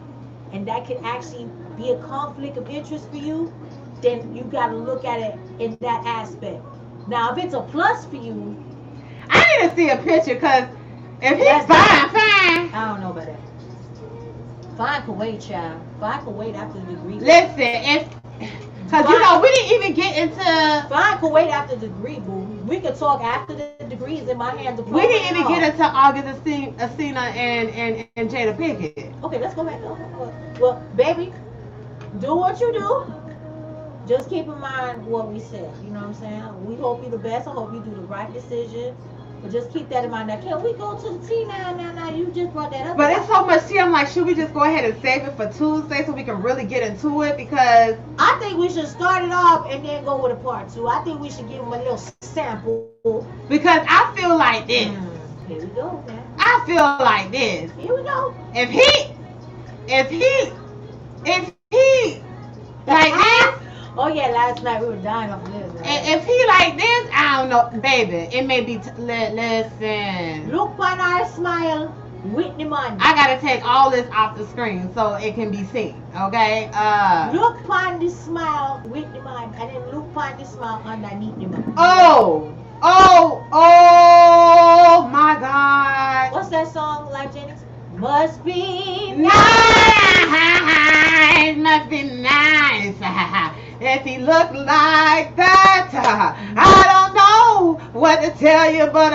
and that can actually be a conflict of interest for you, then you got to look at it in that aspect. Now, if it's a plus for you, I need to see a picture, because if he's fine. I don't know about that. Fine can wait, child. Fine can wait after the degree. Listen, if Because, you know, we didn't even get into... Fine, could wait after the degree, boo. We could talk after the degrees in my hand. We didn't even get into August Asina and Jada Pinkett. Okay, let's go back. Well, baby, do what you do. Just keep in mind what we said. You know what I'm saying? We hope you the best. I hope you do the right decision. But just keep that in mind. Now, can we go to the tea now? Now, you just brought that up. But it's so much tea. I'm like, should we just go ahead and save it for Tuesday so we can really get into it? Because I think we should start it off and then go with a part 2. I think we should give them a little sample. Because I feel like this. Here we go, man. I feel like this. Here we go. If he like this. Oh yeah, last night we were dying off of this. Right? If he like this, I don't know, baby. It may be. Listen. Look on our smile with the man. I gotta take all this off the screen so it can be seen. Okay. Look on the smile with the man, and then look on the smile underneath the man. Oh my God. What's that song, Life Jennings? Must be nice. Must be nice. If he looked like that, I don't know what to tell you, but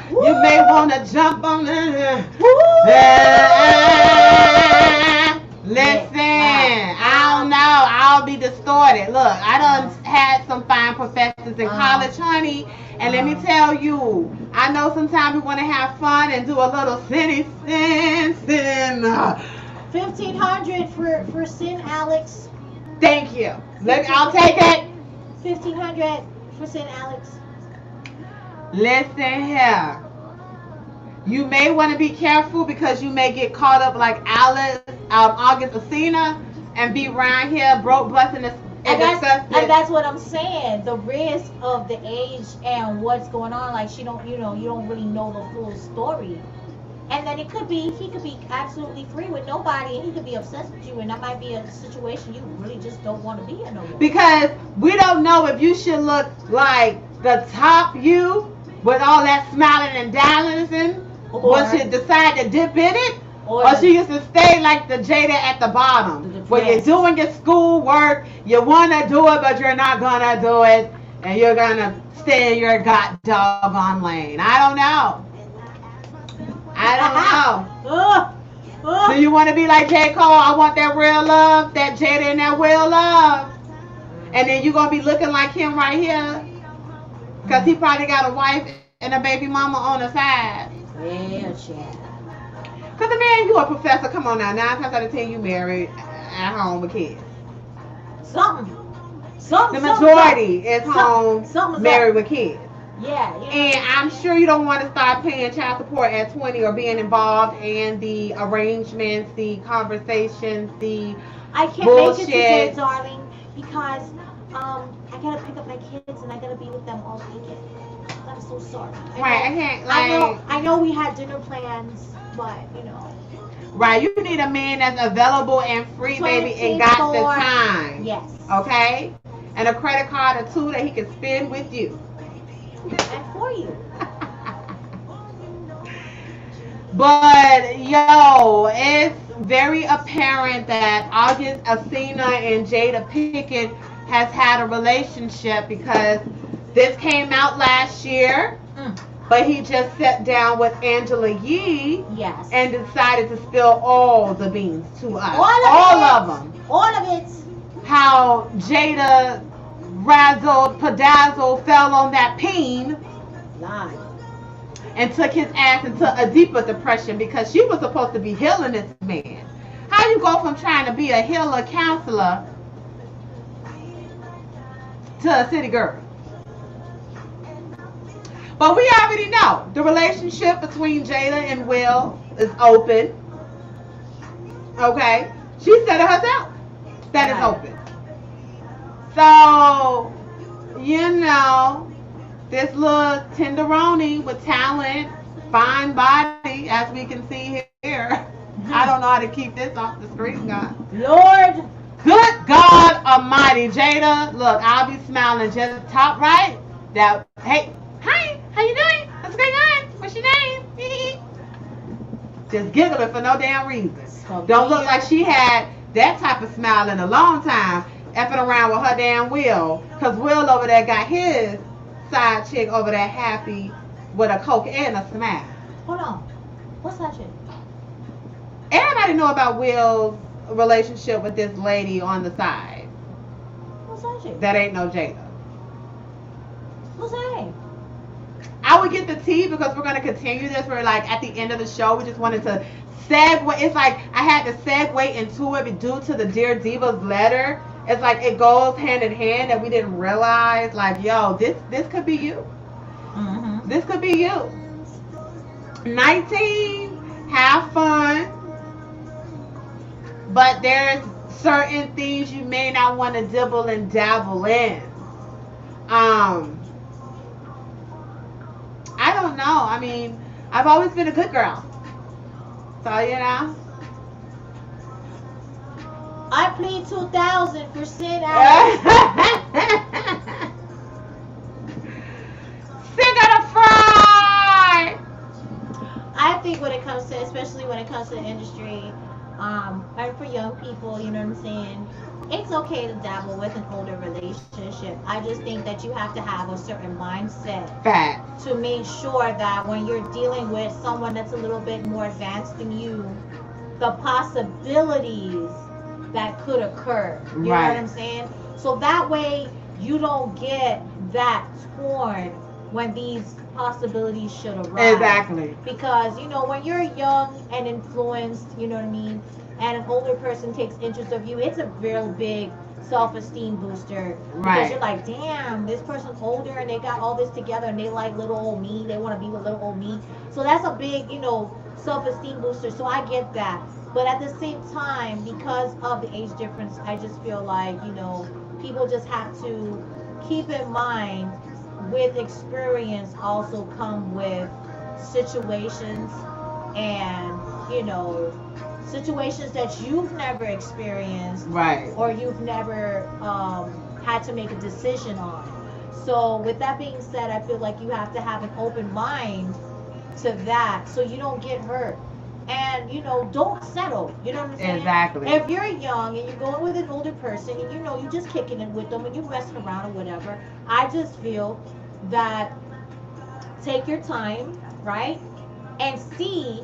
you may want to jump on it. Listen, I don't know. I'll be distorted. Look, I done had some fine professors in college, honey. And let me tell you, I know sometimes we want to have fun and do a little sin. 1,500 for Sin Alex. Thank you. Look, I'll take it. 1,500 for Sin Alex. Listen here. You may want to be careful because you may get caught up like August Asina and be around here broke, busting this. And that's what I'm saying. The risk of the age and what's going on, like you don't really know the full story. And then he could be absolutely free with nobody, and he could be obsessed with you, and that might be a situation you really just don't want to be in no more. Because we don't know if you should look like the top you with all that smiling and dancing, or should decide to dip in it, or she used to stay like the Jada at the bottom, where you're doing your school work, you want to do it, but you're not going to do it, and you're going to stay in your doggone lane. I don't know. Do you want to be like J. Cole? I want that real love, that Jada and that real love. And then you're going to be looking like him right here. Because he probably got a wife and a baby mama on the side. Yeah, child. Because the man, you a professor. Come on now. 9 times out of 10, you married at home with kids. Something. The majority is home married with kids. Yeah. And I'm sure you don't want to start paying child support at 20 or being involved in the arrangements, the conversations, the I can't bullshit. make it today, darling, because I gotta pick up my kids and I gotta be with them all weekend. I'm so sorry. I know we had dinner plans, but you know. Right, you need a man that's available and free, baby, and got the time. Yes. Okay? And a credit card or 2 that he can spend with you. And for you. But yo, it's very apparent that August Asina and Jada Pinkett has had a relationship because this came out last year. But he just sat down with Angela Yee and decided to spill all the beans to us. All of them. All of it. How Jada razzled, pedazzled, fell on that peen and took his ass into a deeper depression because she was supposed to be healing this man. How you go from trying to be a healer, counselor to a city girl? But we already know the relationship between Jada and Will is open. Okay? She said it herself. That is open. So, you know, this little tenderoni with talent, fine body, as we can see here. I don't know how to keep this off the screen, God. Lord. Good God Almighty. Jada, look, I'll be smiling just top right. That, hey, hi, how you doing? What's going on? What's your name? Just giggling for no damn reason. Don't look like she had that type of smile in a long time. effing around with her damn Will. Because Will over there got his side chick over there happy with a coke and a smack. Hold on. What's that shit? Everybody know about Will's relationship with this lady on the side. What's that shit? That ain't no Jada. What's that? I would get the tea because we're going to continue this. We're like at the end of the show. We just wanted to segue. It's like I had to segue into it due to the Dear Divas letter. It's like it goes hand in hand that we didn't realize. Like, yo, this could be you. Mm-hmm. This could be you. 19, have fun. But there's certain things you may not want to dibble and dabble in. I don't know. I mean, I've always been a good girl. So, you know. I plead 2,000% out. Sick of the fry. I think when it comes to, especially when it comes to the industry, and for young people, you know what I'm saying, it's okay to dabble with an older relationship. I just think that you have to have a certain mindset Fact. to make sure that when you're dealing with someone that's a little bit more advanced than you, the possibilities that could occur. You know what I'm saying? So that way you don't get that torn when these possibilities should arise. Exactly. Because, you know, when you're young and influenced, you know what I mean, and an older person takes interest of you, it's a real big self-esteem booster. Because you're like, damn, this person's older and they got all this together and they like little old me. They want to be with little old me. So that's a big, you know, self-esteem booster. So I get that. But at the same time, because of the age difference, I just feel like, you know, people just have to keep in mind with experience also come with situations and, you know, situations that you've never experienced, Right. or you've never had to make a decision on. So with that being said, I feel like you have to have an open mind to that so you don't get hurt. And, you know, don't settle. You know what I'm saying? Exactly. If you're young and you're going with an older person and, you know, you're just kicking it with them and you're messing around or whatever, I just feel that take your time, right? And see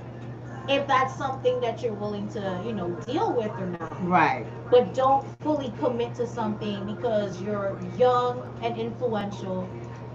if that's something that you're willing to, you know, deal with or not. Right. But don't fully commit to something because you're young and influential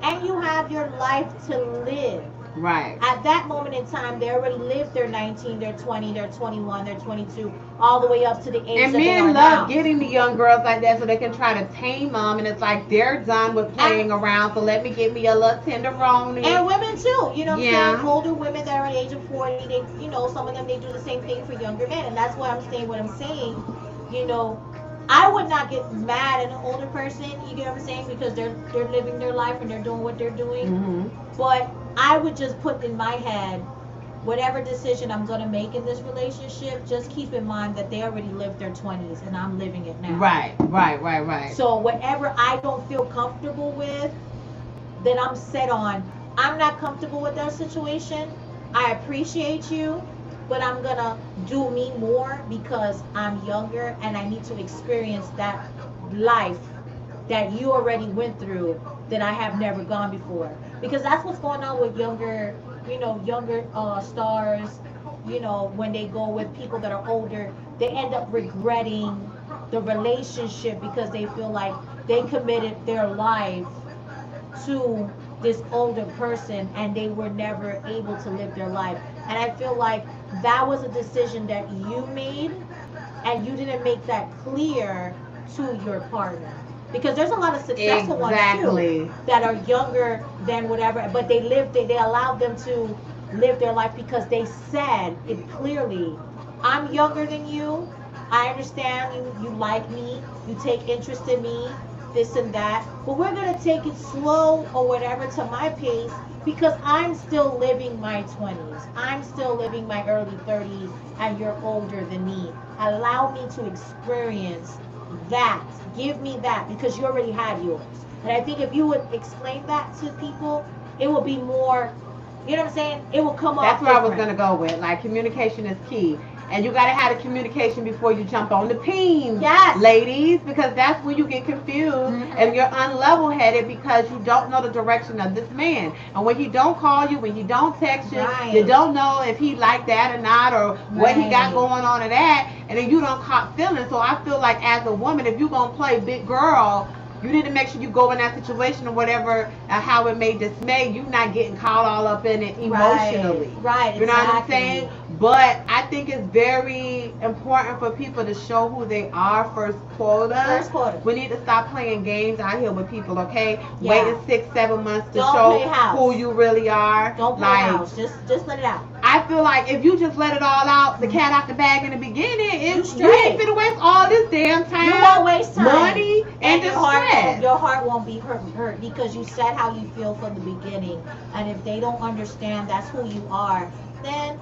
and you have your life to live. Right. At that moment in time, they already lived their 19, their 20, their 21, their 22, all the way up to the age And that they are men love now. getting the young girls like that so they can try to tame them, and it's like they're done with playing around, so let me get me a little tenderoni. And women too, you know what I'm Yeah. saying? Older women that are at the age of 40, they, you know, some of them, they do the same thing for younger men. And that's why I'm saying what I'm saying. You know, I would not get mad at an older person, you get what I'm saying? Because they're living their life and they're doing what they're doing. Mm-hmm. But I would just put in my head, whatever decision I'm going to make in this relationship, just keep in mind that they already lived their 20s and I'm living it now. Right. So whatever I don't feel comfortable with, then I'm set on, I'm not comfortable with that situation. I appreciate you, but I'm going to do me more because I'm younger and I need to experience that life that you already went through that I have never gone before. Because that's what's going on with younger stars, you know, when they go with people that are older, they end up regretting the relationship because they feel like they committed their life to this older person and they were never able to live their life. And I feel like that was a decision that you made and you didn't make that clear to your partner. Because there's a lot of successful ones too that are younger than whatever, but they allowed them to live their life because they said it clearly. I'm younger than you. I understand you like me. You take interest in me, this and that. But we're going to take it slow or whatever to my pace because I'm still living my 20s. I'm still living my early 30s and you're older than me. Allow me to experience that. Give me that because you already had yours. And I think if you would explain that to people, it will be more, you know what I'm saying? It will come off. That's where I was going to go with. Like, communication is key. And you got to have the communication before you jump on the peen, Yes. ladies, because that's when you get confused and you're unlevel-headed because you don't know the direction of this man. And when he don't call you, when he don't text you, you don't know if he like that or not, or what he got going on or that, and then you don't caught feelings. So I feel like as a woman, if you're going to play big girl, you need to make sure you go in that situation or whatever, how it may dismay you, not getting caught all up in it emotionally. Right. You know what I'm saying? But I think it's very important for people to show who they are first quota. We need to stop playing games out here with people, okay? Yeah. Waiting 6-7 months to Don't show play house. who you really are. Don't play house. Just let it out. I feel like if you just let it all out, the cat out the bag in the beginning, you ain't finna waste all this damn time. You won't waste time. Money and your stress. Your heart won't be hurt because you said how you feel from the beginning. And if they don't understand that's who you are, then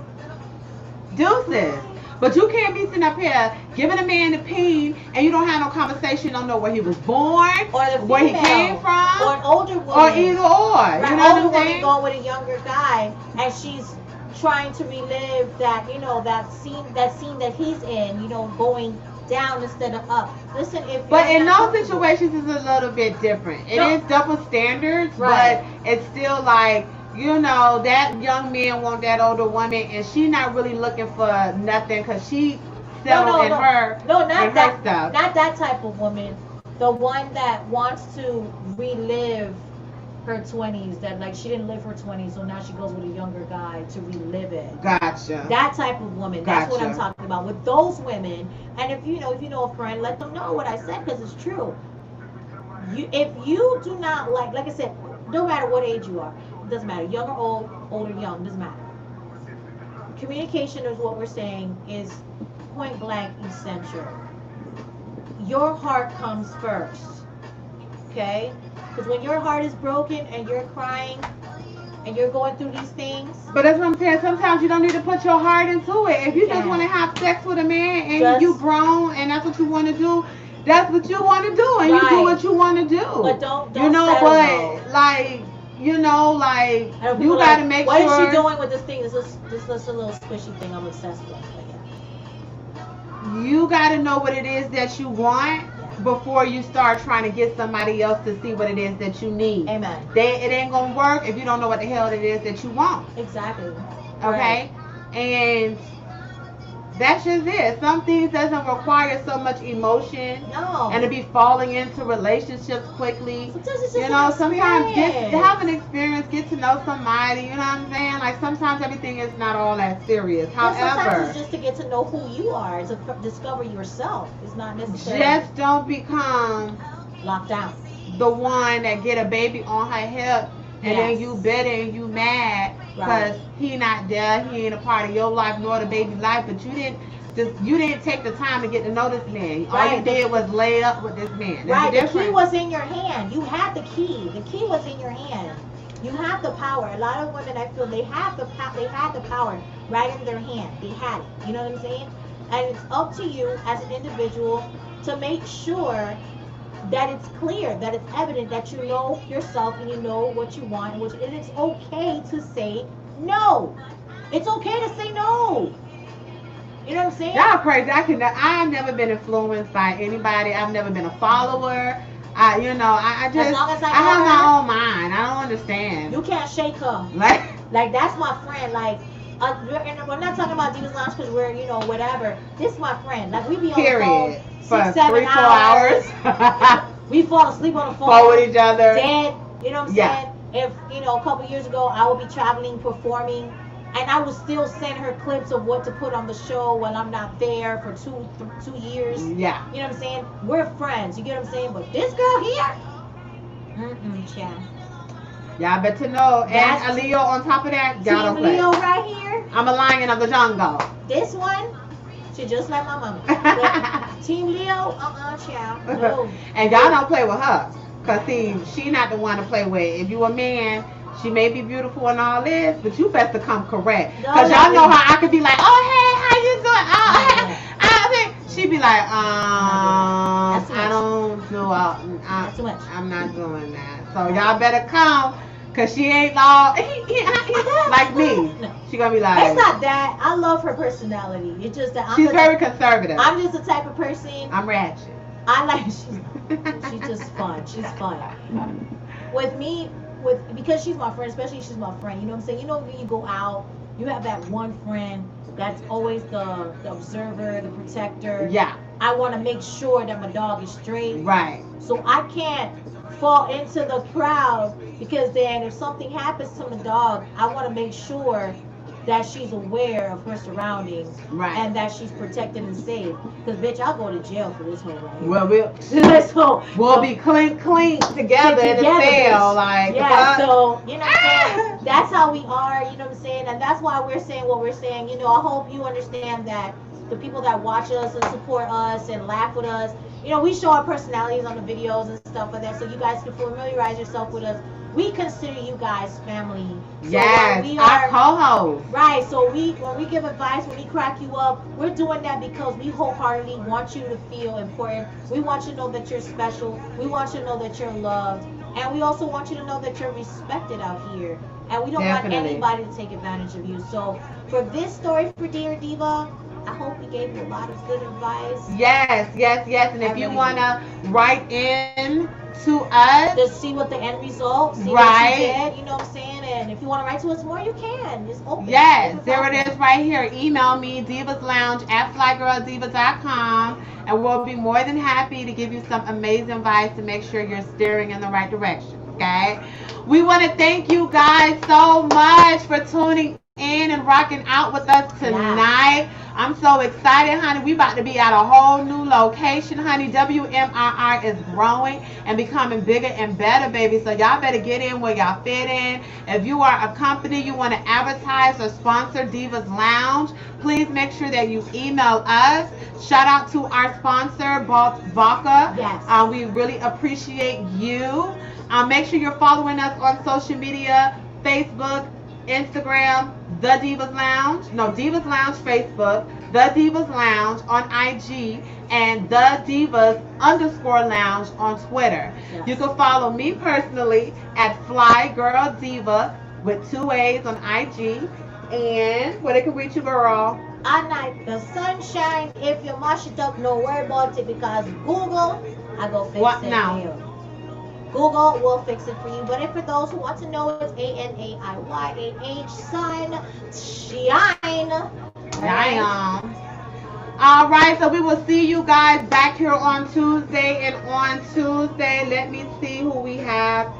deuces. But you can't be sitting up here giving a man the peen and you don't have no conversation, don't know where he was born, or the where he came from, or an older woman, or either or. Right, you know what I'm woman saying? going with a younger guy and she's trying to relive that, that scene that he's in, going down instead of up. Listen, but in those situations it's a little bit different. It is double standards, right. But it's still like, that young man want that older woman, and she not really looking for nothing because she settled in her stuff. Not that type of woman. The one that wants to relive her 20s, that like she didn't live her 20s, so now she goes with a younger guy to relive it. Gotcha. That type of woman. That's what I'm talking about. With those women, and if you know a friend, let them know what I said because it's true. If you do not like I said, no matter what age you are, it doesn't matter, young or old, old or young, doesn't matter. Communication is what we're saying is point blank essential. Your heart comes first, okay? Because when your heart is broken and you're crying and you're going through these things. But that's what I'm saying. Sometimes you don't need to put your heart into it. If you just want to have sex with a man and you grown and that's what you want to do, that's what you want to do, and you do what you want to do. But don't you know what? You got to make sure. What is she doing with this thing? This a little squishy thing I'm obsessed with. You got to know what it is that you want before you start trying to get somebody else to see what it is that you need. Amen. It ain't going to work if you don't know what the hell it is that you want. Exactly. Okay? Right. And that's just it. Some things doesn't require so much emotion. No. And to be falling into relationships quickly. Sometimes it's just sometimes have an experience, get to know somebody, you know what I'm saying? Like sometimes everything is not all that serious. Sometimes it's just to get to know who you are, to discover yourself. It's not necessarily just don't become locked down. The one that get a baby on her hip and then you bitter and you mad because he not there, he ain't a part of your life nor the baby life, but you didn't take the time to get to know this man. All you did was lay up with this man. The key was in your hand. You had the key. The key was in your hand. You have the power. A lot of women, I feel, they had the power right in their hand. They had it. You know what I'm saying? And it's up to you as an individual to make sure that it's clear, that it's evident, that you know yourself and you know what you want, and it's okay to say no. It's okay to say no. You know what I'm saying? Y'all crazy. I've never been influenced by anybody. I've never been a follower. I just I have my own mind. I don't understand. You can't shake her. Like that's my friend. And we're not talking about Divas Lounge because we're whatever. This is my friend. Like we be on the phone for 6-7 hours. We fall asleep on the phone. Fall with each other. Dead. You know what I'm saying? If a couple years ago I would be traveling, performing, and I would still send her clips of what to put on the show when I'm not there for 2 years. Yeah. You know what I'm saying? We're friends. You get what I'm saying? But this girl here, child. Y'all better know. And Anaiyah on top of that, y'all don't play. Leo right here. I'm a lion of the jungle. This one, she just like my mama. Team Leo, child. No. And y'all don't play with her. Because, see, she not the one to play with. If you a man, she may be beautiful and all this, but you best to come correct. Because y'all know how I could be like, oh, hey, how you doing? Oh, hey. She'd be like, I don't know. I'm not doing that. So y'all better come. Because she ain't all like me. She gonna be like, It's not that. I love her personality. It's just that she's very conservative. I'm just the type of person. I'm ratchet. I like she's just fun. She's fun. With me, because she's my friend, especially she's my friend. You know what I'm saying? You know when you go out, you have that one friend that's always the observer, the protector. Yeah. I want to make sure that my dog is straight. Right. So I can't fall into the crowd because then if something happens to my dog, I want to make sure that she's aware of her surroundings, right, and that she's protected and safe. Because bitch, I'll go to jail for this whole right here. Well, we'll be clink together in the cell, like, yeah. So you know what I'm saying? That's how we are. You know what I'm saying? And that's why we're saying what we're saying. You know, I hope you understand that the people that watch us and support us and laugh with us, you know, we show our personalities on the videos and stuff like that, so you guys can familiarize yourself with us. We consider you guys family. So yes, we are co-hosts. Right. So when we give advice, when we crack you up, we're doing that because we wholeheartedly want you to feel important. We want you to know that you're special. We want you to know that you're loved, and we also want you to know that you're respected out here. And we don't want anybody to take advantage of you. So for this story for Dear Diva, I hope we gave you a lot of good advice. Yes. And if you want to write in to us to see what the end result, see what you did, you know what I'm saying? And if you want to write to us more, you can. It's open. Yes, there it is right here. Email me, divaslounge@flygirldiva.com, and we'll be more than happy to give you some amazing advice to make sure you're steering in the right direction, okay? We want to thank you guys so much for tuning in and rocking out with us tonight. I'm so excited, honey. We about to be at a whole new location, honey. WMRR is growing and becoming bigger and better, baby. So y'all better get in where y'all fit in. If you are a company, you want to advertise or sponsor Divas Lounge, please make sure that you email us. Shout out to our sponsor, Vodka. Yes. We really appreciate you. Make sure you're following us on social media, Facebook, Instagram, The Divas Lounge, Divas Lounge Facebook, The Divas Lounge on IG, and The Divas _Lounge on Twitter. Yes. You can follow me personally at FlyGirlDiva with 2 A's on IG. And where they can reach you, girl? Anaiyah the Sunshine. If you mash it up, no worry about it because Google, I go fix what it now? for you. Google will fix it for you. But if for those who want to know, it's ANAIYAH Sunshine. All right, so we will see you guys back here on Tuesday. And on Tuesday, let me see who we have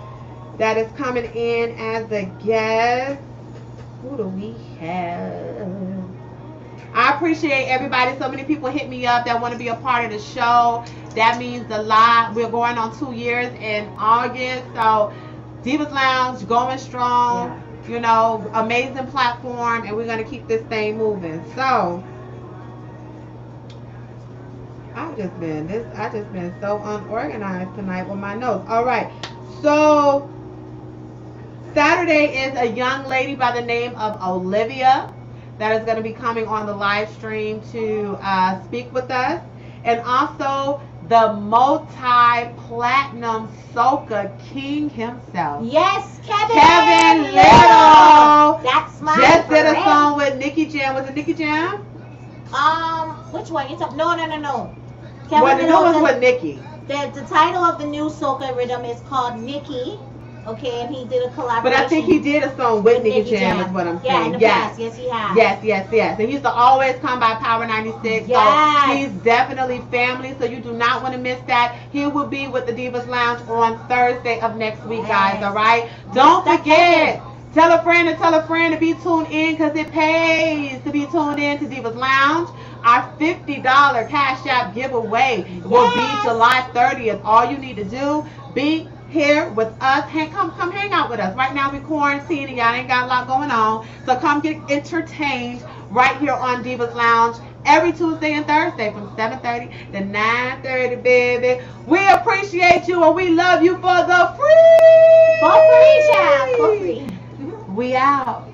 that is coming in as a guest. Who do we have? I appreciate everybody. So many people hit me up that want to be a part of the show. That means a lot. We're going on 2 years in August. So Divas Lounge going strong. Yeah. You know, amazing platform, and we're gonna keep this thing moving. So I just been so unorganized tonight with my notes. All right. So Saturday is a young lady by the name of Olivia that is going to be coming on the live stream to speak with us. And also the multi-platinum soca king himself. Yes, Kevin Little. That's my just did a song with Nicky Jam. Was it Nicky Jam? Which one? You talking? No. Well, the new one's with Nicky. The title of the new soca rhythm is called Nicky. Okay, and he did a collaboration. But I think he did a song with Nicky Jam, is what I'm saying. Yeah, in the past. Yes, he has. Yes. And he used to always come by Power 96. Yes. So he's definitely family, so you do not want to miss that. He will be with the Divas Lounge on Thursday of next week, guys, all right? Don't forget, tell a friend to be tuned in because it pays to be tuned in to Divas Lounge. Our $50 Cash App giveaway will be July 30th. All you need to do, be here with us. Come hang out with us. Right now we're quarantined and y'all ain't got a lot going on. So come get entertained right here on Divas Lounge every Tuesday and Thursday from 7:30 to 9:30, baby. We appreciate you and we love you for the free. For free, child. For free. We out.